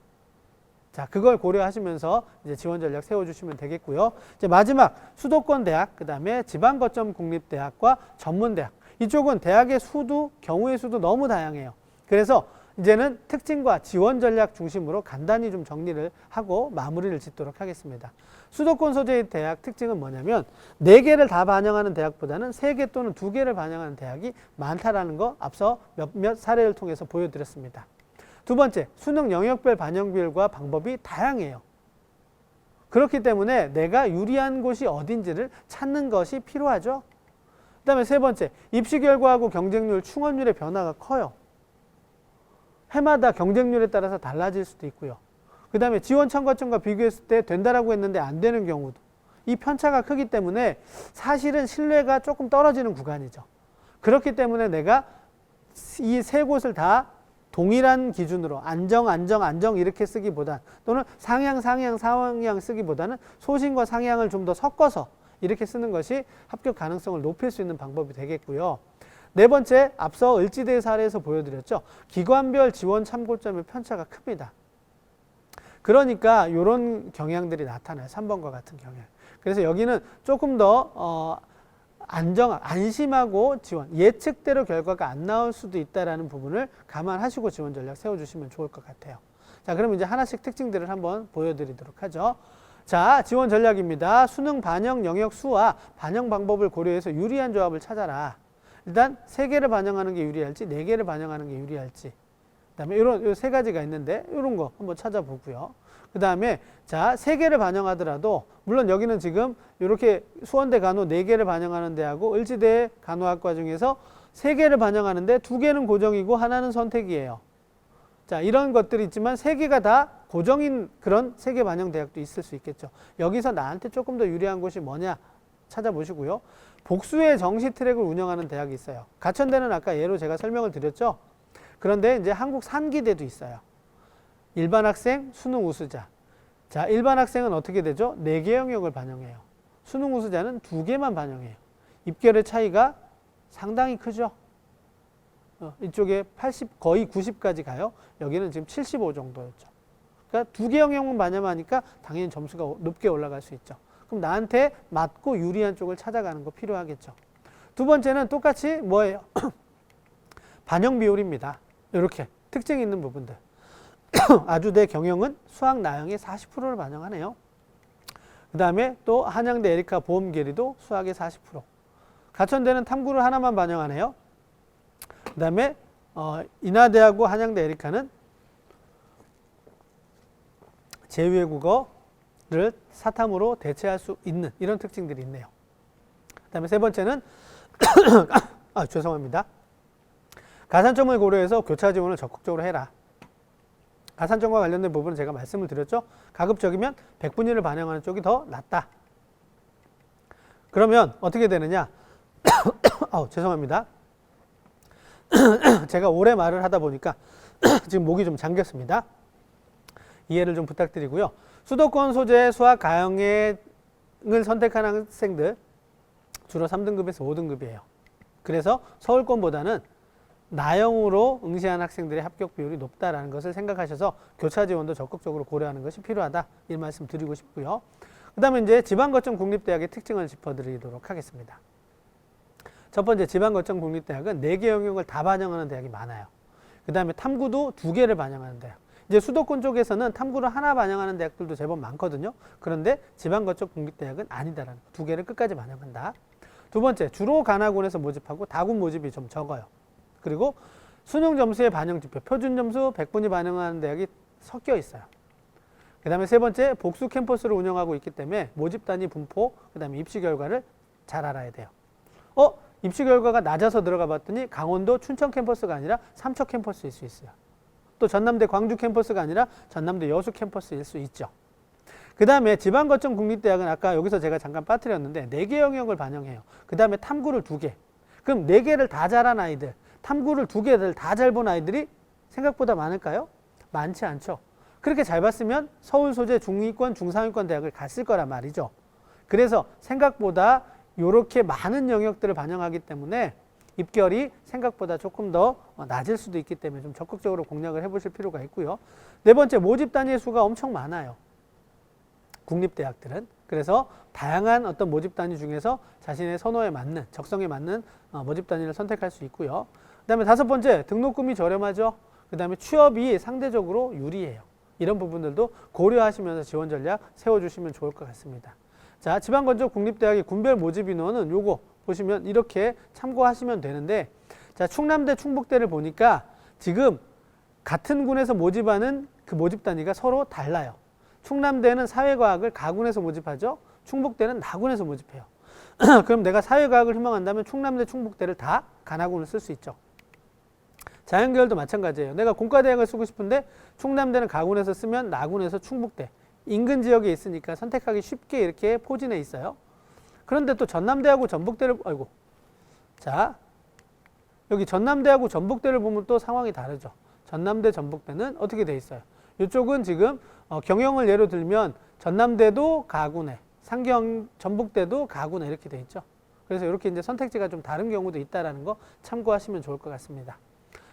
[SPEAKER 1] 자, 그걸 고려하시면서 이제 지원 전략 세워주시면 되겠고요. 이제 마지막 수도권 대학, 그 다음에 지방 거점 국립대학과 전문대학. 이쪽은 대학의 수도, 경우의 수도 너무 다양해요. 그래서 이제는 특징과 지원 전략 중심으로 간단히 좀 정리를 하고 마무리를 짓도록 하겠습니다. 수도권 소재의 대학 특징은 뭐냐면 4개를 다 반영하는 대학보다는 3개 또는 2개를 반영하는 대학이 많다라는 거 앞서 몇몇 사례를 통해서 보여드렸습니다. 두 번째, 수능 영역별 반영 비율과 방법이 다양해요. 그렇기 때문에 내가 유리한 곳이 어딘지를 찾는 것이 필요하죠. 그 다음에 세 번째, 입시 결과하고 경쟁률, 충원율의 변화가 커요. 해마다 경쟁률에 따라서 달라질 수도 있고요. 그 다음에 지원 참가점과 비교했을 때 된다라고 했는데 안 되는 경우도. 이 편차가 크기 때문에 사실은 신뢰가 조금 떨어지는 구간이죠. 그렇기 때문에 내가 이 세 곳을 다 동일한 기준으로 안정 이렇게 쓰기보다 또는 상향 쓰기보다는 소신과 상향을 좀 더 섞어서 이렇게 쓰는 것이 합격 가능성을 높일 수 있는 방법이 되겠고요. 네 번째, 앞서 을지대 사례에서 보여드렸죠. 기관별 지원 참고점의 편차가 큽니다. 그러니까 이런 경향들이 나타나요. 3번과 같은 경향. 그래서 여기는 조금 더 안심하고 지원, 예측대로 결과가 안 나올 수도 있다는 부분을 감안하시고 지원 전략 세워주시면 좋을 것 같아요. 자, 그럼 이제 하나씩 특징들을 한번 보여드리도록 하죠. 자, 지원 전략입니다. 수능 반영 영역 수와 반영 방법을 고려해서 유리한 조합을 찾아라. 일단 3개를 반영하는 게 유리할지 4개를 반영하는 게 유리할지, 그 다음에 이런 세 가지가 있는데 이런 거 한번 찾아보고요. 그 다음에 자, 3개를 반영하더라도 물론 여기는 지금 이렇게 수원대 간호 4개를 반영하는 데하고 을지대 간호학과 중에서 3개를 반영하는데 2개는 고정이고 하나는 선택이에요. 자, 이런 것들이 있지만 3개가 다 고정인 그런 3개 반영 대학도 있을 수 있겠죠. 여기서 나한테 조금 더 유리한 곳이 뭐냐 찾아보시고요. 복수의 정시 트랙을 운영하는 대학이 있어요. 가천대는 아까 예로 제가 설명을 드렸죠. 그런데 이제 한국 산기대도 있어요. 일반 학생, 수능 우수자. 자, 일반 학생은 어떻게 되죠? 4개 영역을 반영해요. 수능 우수자는 2개만 반영해요. 입결의 차이가 상당히 크죠. 이쪽에 80, 거의 90까지 가요. 여기는 지금 75 정도였죠. 그러니까 2개 영역만 반영하니까 당연히 점수가 높게 올라갈 수 있죠. 그럼 나한테 맞고 유리한 쪽을 찾아가는 거 필요하겠죠. 두 번째는 똑같이 뭐예요? 반영 비율입니다. 이렇게 특징 있는 부분들. 아주대 경영은 수학 나형의 40%를 반영하네요. 그 다음에 또 한양대 에리카 보험계리도 수학의 40%. 가천대는 탐구를 하나만 반영하네요. 그 다음에 인하대하고 한양대 에리카는 제외 국어를 사탐으로 대체할 수 있는 이런 특징들이 있네요. 그다음에 세 번째는 죄송합니다. 가산점을 고려해서 교차 지원을 적극적으로 해라. 가산점과 관련된 부분은 제가 말씀을 드렸죠. 가급적이면 100분위를 반영하는 쪽이 더 낫다. 그러면 어떻게 되느냐? 죄송합니다. 제가 오래 말을 하다 보니까 지금 목이 좀 잠겼습니다. 이해를 좀 부탁드리고요. 수도권 소재 수학 가형을 선택하는 학생들 주로 3등급에서 5등급이에요. 그래서 서울권보다는 나형으로 응시한 학생들의 합격 비율이 높다라는 것을 생각하셔서 교차 지원도 적극적으로 고려하는 것이 필요하다. 이 말씀 드리고 싶고요. 그 다음에 이제 지방거점 국립대학의 특징을 짚어드리도록 하겠습니다. 첫 번째, 지방거점 국립대학은 4개 영역을 다 반영하는 대학이 많아요. 그 다음에 탐구도 2개를 반영하는 대학. 이제 수도권 쪽에서는 탐구를 하나 반영하는 대학들도 제법 많거든요. 그런데 지방거점 국립대학은 아니다라는 거. 2개를 끝까지 반영한다. 두 번째, 주로 관하군에서 모집하고 다군 모집이 좀 적어요. 그리고 수능 점수의 반영 지표, 표준 점수 100분위 반영하는 대학이 섞여 있어요. 그 다음에 세 번째, 복수 캠퍼스를 운영하고 있기 때문에 모집 단위 분포, 그 다음에 입시 결과를 잘 알아야 돼요. 입시 결과가 낮아서 들어가 봤더니 강원도 춘천 캠퍼스가 아니라 삼척 캠퍼스일 수 있어요. 또 전남대 광주 캠퍼스가 아니라 전남대 여수 캠퍼스일 수 있죠. 그 다음에 지방거점 국립대학은 아까 여기서 제가 잠깐 빠뜨렸는데 4개 영역을 반영해요. 그 다음에 탐구를 2개. 그럼 4개를 다 잘한 아이들, 탐구를 2개를 다 잘 본 아이들이 생각보다 많을까요? 많지 않죠. 그렇게 잘 봤으면 서울 소재 중위권, 중상위권 대학을 갔을 거란 말이죠. 그래서 생각보다 이렇게 많은 영역들을 반영하기 때문에 입결이 생각보다 조금 더 낮을 수도 있기 때문에 좀 적극적으로 공략을 해보실 필요가 있고요. 네 번째, 모집 단위의 수가 엄청 많아요. 국립대학들은. 그래서 다양한 어떤 모집 단위 중에서 자신의 선호에 맞는, 적성에 맞는 모집 단위를 선택할 수 있고요. 그 다음에 다섯 번째, 등록금이 저렴하죠. 그 다음에 취업이 상대적으로 유리해요. 이런 부분들도 고려하시면서 지원 전략 세워주시면 좋을 것 같습니다. 자, 지방건조 국립대학의 군별 모집 인원은 요거 보시면 이렇게 참고하시면 되는데, 자, 충남대, 충북대를 보니까 지금 같은 군에서 모집하는 그 모집 단위가 서로 달라요. 충남대는 사회과학을 가군에서 모집하죠. 충북대는 나군에서 모집해요. 그럼 내가 사회과학을 희망한다면 충남대, 충북대를 다 가나군을 쓸 수 있죠. 자연계열도 마찬가지예요. 내가 공과대학을 쓰고 싶은데 충남대는 가군에서 쓰면 나군에서 충북대. 인근 지역에 있으니까 선택하기 쉽게 이렇게 포진해 있어요. 그런데 또 전남대하고 전북대를, 자, 여기 전남대하고 전북대를 보면 또 상황이 다르죠. 전남대, 전북대는 어떻게 돼 있어요? 이쪽은 지금 경영을 예로 들면 전남대도 가군에, 전북대도 가군에 이렇게 돼 있죠. 그래서 이렇게 이제 선택지가 좀 다른 경우도 있다라는 거 참고하시면 좋을 것 같습니다.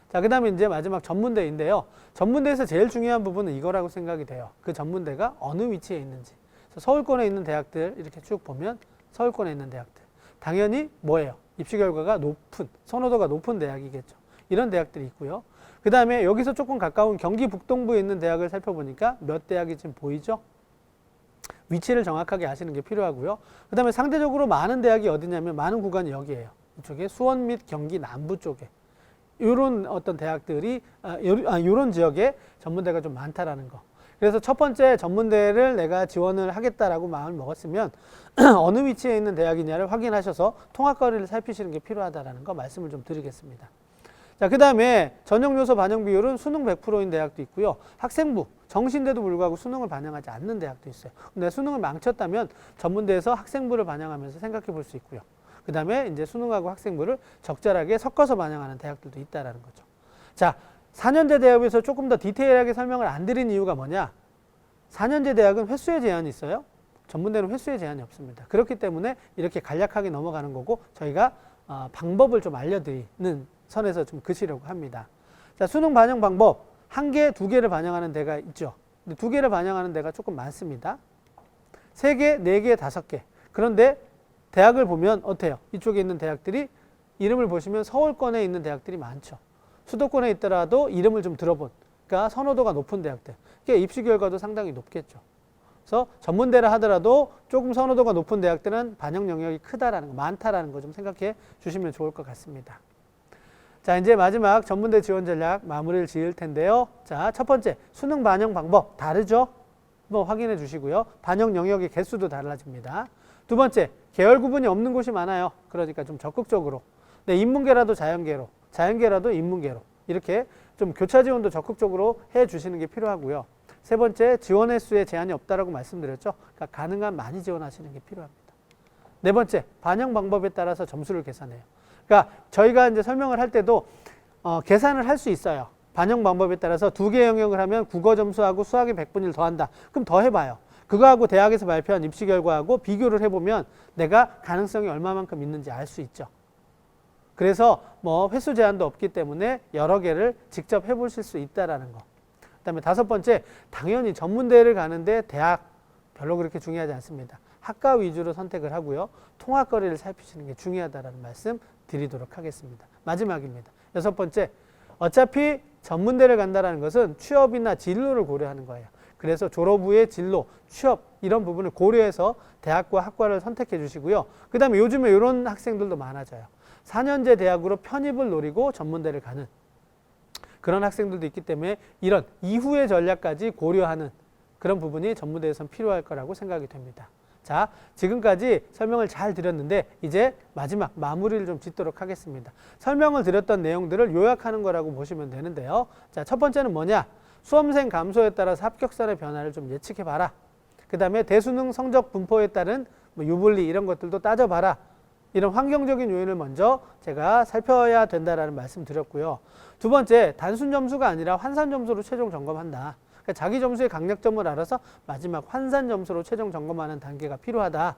[SPEAKER 1] 자, 그 다음에 이제 마지막 전문대인데요. 전문대에서 제일 중요한 부분은 이거라고 생각이 돼요. 그 전문대가 어느 위치에 있는지. 그래서 서울권에 있는 대학들 이렇게 쭉 보면 서울권에 있는 대학들. 당연히 뭐예요? 입시 결과가 높은, 선호도가 높은 대학이겠죠. 이런 대학들이 있고요. 그 다음에 여기서 조금 가까운 경기 북동부에 있는 대학을 살펴보니까 몇 대학이 지금 보이죠? 위치를 정확하게 아시는 게 필요하고요. 그 다음에 상대적으로 많은 대학이 어디냐면 많은 구간이 여기예요. 이쪽에 수원 및 경기 남부 쪽에. 이런 어떤 대학들이 이런 지역에 전문대가 좀 많다라는 거. 그래서 첫 번째 전문대를 내가 지원을 하겠다라고 마음을 먹었으면 어느 위치에 있는 대학이냐를 확인하셔서 통합거리를 살피시는 게 필요하다라는 거 말씀을 좀 드리겠습니다. 자, 그 다음에 전형 요소 반영 비율은 수능 100%인 대학도 있고요. 학생부, 정시인데도 불구하고 수능을 반영하지 않는 대학도 있어요. 근데 수능을 망쳤다면 전문대에서 학생부를 반영하면서 생각해 볼 수 있고요. 그 다음에 이제 수능하고 학생부를 적절하게 섞어서 반영하는 대학들도 있다라는 거죠. 자, 4년제 대학에서 조금 더 디테일하게 설명을 안 드린 이유가 뭐냐? 4년제 대학은 횟수에 제한이 있어요. 전문대는 횟수에 제한이 없습니다. 그렇기 때문에 이렇게 간략하게 넘어가는 거고 저희가 방법을 좀 알려드리는 선에서 좀 그치려고 합니다. 자, 수능 반영 방법 1개, 2개를 반영하는 데가 있죠. 근데 2개를 반영하는 데가 조금 많습니다. 3개, 4개, 5개. 그런데 대학을 보면 어때요? 이쪽에 있는 대학들이 이름을 보시면 서울권에 있는 대학들이 많죠. 수도권에 있더라도 이름을 좀 들어본, 그러니까 선호도가 높은 대학들. 그게 입시 결과도 상당히 높겠죠. 그래서 전문대를 하더라도 조금 선호도가 높은 대학들은 반영 영역이 크다라는 거, 많다라는 거 좀 생각해 주시면 좋을 것 같습니다. 자, 이제 마지막 전문대 지원 전략 마무리를 지을 텐데요. 자, 첫 번째, 수능 반영 방법 다르죠? 한번 확인해 주시고요. 반영 영역의 개수도 달라집니다. 두 번째, 계열 구분이 없는 곳이 많아요. 그러니까 좀 적극적으로. 네, 인문계라도 자연계로, 자연계라도 인문계로 이렇게 좀 교차 지원도 적극적으로 해 주시는 게 필요하고요. 세 번째, 지원 횟수에 제한이 없다라고 말씀드렸죠. 그러니까 가능한 많이 지원하시는 게 필요합니다. 네 번째, 반영 방법에 따라서 점수를 계산해요. 그러니까 저희가 이제 설명을 할 때도 계산을 할 수 있어요. 반영 방법에 따라서 두 개 영역을 하면 국어 점수하고 수학의 100분의 1 더한다. 그럼 더 해봐요. 그거하고 대학에서 발표한 입시 결과하고 비교를 해보면 내가 가능성이 얼마만큼 있는지 알 수 있죠. 그래서 뭐 횟수 제한도 없기 때문에 여러 개를 직접 해보실 수 있다라는 거. 그다음에 다섯 번째, 당연히 전문대를 가는데 대학 별로 그렇게 중요하지 않습니다. 학과 위주로 선택을 하고요. 통합거리를 살피시는 게 중요하다라는 말씀 드리도록 하겠습니다. 마지막입니다. 여섯 번째, 어차피 전문대를 간다는 것은 취업이나 진로를 고려하는 거예요. 그래서 졸업 후에 진로, 취업 이런 부분을 고려해서 대학과 학과를 선택해 주시고요. 그 다음에 요즘에 이런 학생들도 많아져요. 4년제 대학으로 편입을 노리고 전문대를 가는 그런 학생들도 있기 때문에 이런 이후의 전략까지 고려하는 그런 부분이 전문대에선 필요할 거라고 생각이 됩니다. 자, 지금까지 설명을 잘 드렸는데 이제 마지막 마무리를 좀 짓도록 하겠습니다. 설명을 드렸던 내용들을 요약하는 거라고 보시면 되는데요. 자, 첫 번째는 뭐냐? 수험생 감소에 따라서 합격선의 변화를 좀 예측해봐라. 그 다음에 대수능 성적 분포에 따른 뭐 유불리 이런 것들도 따져봐라. 이런 환경적인 요인을 먼저 제가 살펴야 된다라는 말씀 드렸고요. 두 번째, 단순 점수가 아니라 환산 점수로 최종 점검한다. 그러니까 자기 점수의 강약점을 알아서 마지막 환산 점수로 최종 점검하는 단계가 필요하다.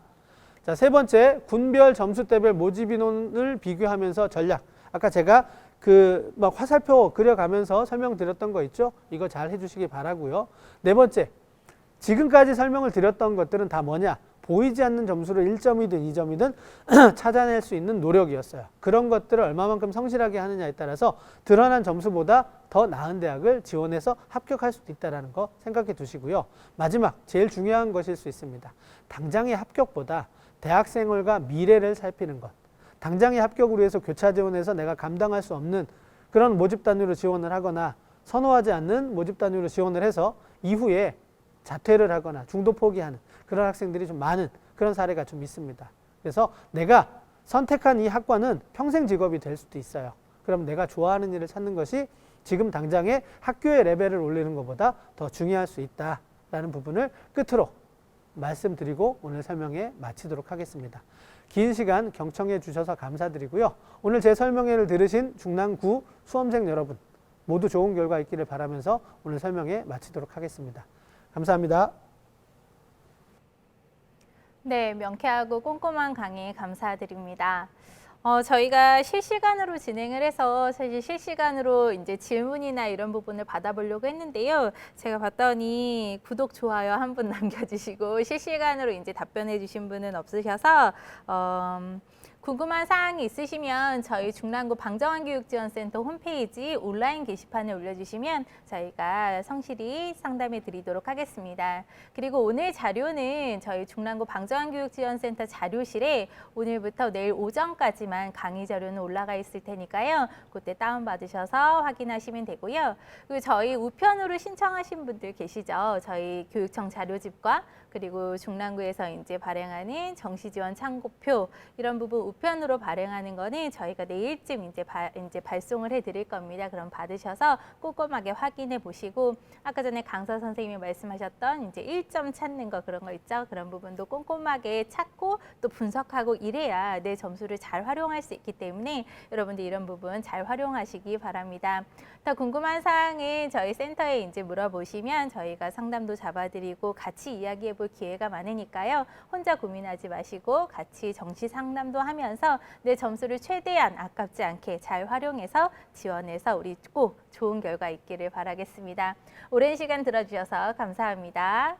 [SPEAKER 1] 자, 세 번째, 군별 점수대별 모집 인원을 비교하면서 전략. 아까 제가 막 화살표 그려가면서 설명드렸던 거 있죠? 이거 잘 해주시기 바라고요. 네 번째, 지금까지 설명을 드렸던 것들은 다 뭐냐? 보이지 않는 점수를 1점이든 2점이든 찾아낼 수 있는 노력이었어요. 그런 것들을 얼마만큼 성실하게 하느냐에 따라서 드러난 점수보다 더 나은 대학을 지원해서 합격할 수도 있다는 거 생각해 두시고요. 마지막, 제일 중요한 것일 수 있습니다. 당장의 합격보다 대학생활과 미래를 살피는 것. 당장의 합격을 위해서 교차 지원해서 내가 감당할 수 없는 그런 모집 단위로 지원을 하거나 선호하지 않는 모집 단위로 지원을 해서 이후에 자퇴를 하거나 중도 포기하는 그런 학생들이 좀 많은 그런 사례가 좀 있습니다. 그래서 내가 선택한 이 학과는 평생 직업이 될 수도 있어요. 그럼 내가 좋아하는 일을 찾는 것이 지금 당장의 학교의 레벨을 올리는 것보다 더 중요할 수 있다라는 부분을 끝으로 말씀드리고 오늘 설명회 마치도록 하겠습니다. 긴 시간 경청해 주셔서 감사드리고요. 오늘 제 설명회를 들으신 중랑구 수험생 여러분 모두 좋은 결과 있기를 바라면서 오늘 설명회 마치도록 하겠습니다. 감사합니다.
[SPEAKER 2] 네, 명쾌하고 꼼꼼한 강의 감사드립니다. 저희가 실시간으로 진행을 해서 사실 실시간으로 이제 질문이나 이런 부분을 받아보려고 했는데요. 제가 봤더니 구독, 좋아요 한 분 남겨주시고 실시간으로 이제 답변해 주신 분은 없으셔서 궁금한 사항이 있으시면 저희 중랑구 방정환교육지원센터 홈페이지 온라인 게시판에 올려주시면 저희가 성실히 상담해 드리도록 하겠습니다. 그리고 오늘 자료는 저희 중랑구 방정환교육지원센터 자료실에 오늘부터 내일 오전까지만 강의 자료는 올라가 있을 테니까요. 그때 다운받으셔서 확인하시면 되고요. 그리고 저희 우편으로 신청하신 분들 계시죠. 저희 교육청 자료집과 그리고 중랑구에서 이제 발행하는 정시지원 참고표 이런 부분 우편으로 발행하는 거는 저희가 내일쯤 이제 발송을 해드릴 겁니다. 그럼 받으셔서 꼼꼼하게 확인해 보시고 아까 전에 강서 선생님이 말씀하셨던 이제 1점 찾는 거 그런 거 있죠. 그런 부분도 꼼꼼하게 찾고 또 분석하고 이래야 내 점수를 잘 활용할 수 있기 때문에 여러분들 이런 부분 잘 활용하시기 바랍니다. 더 궁금한 사항은 저희 센터에 이제 물어보시면 저희가 상담도 잡아드리고 같이 이야기해 볼 기회가 많으니까요. 혼자 고민하지 마시고 같이 정시 상담도 하면서 내 점수를 최대한 아깝지 않게 잘 활용해서 지원해서 우리 꼭 좋은 결과 있기를 바라겠습니다. 오랜 시간 들어주셔서 감사합니다.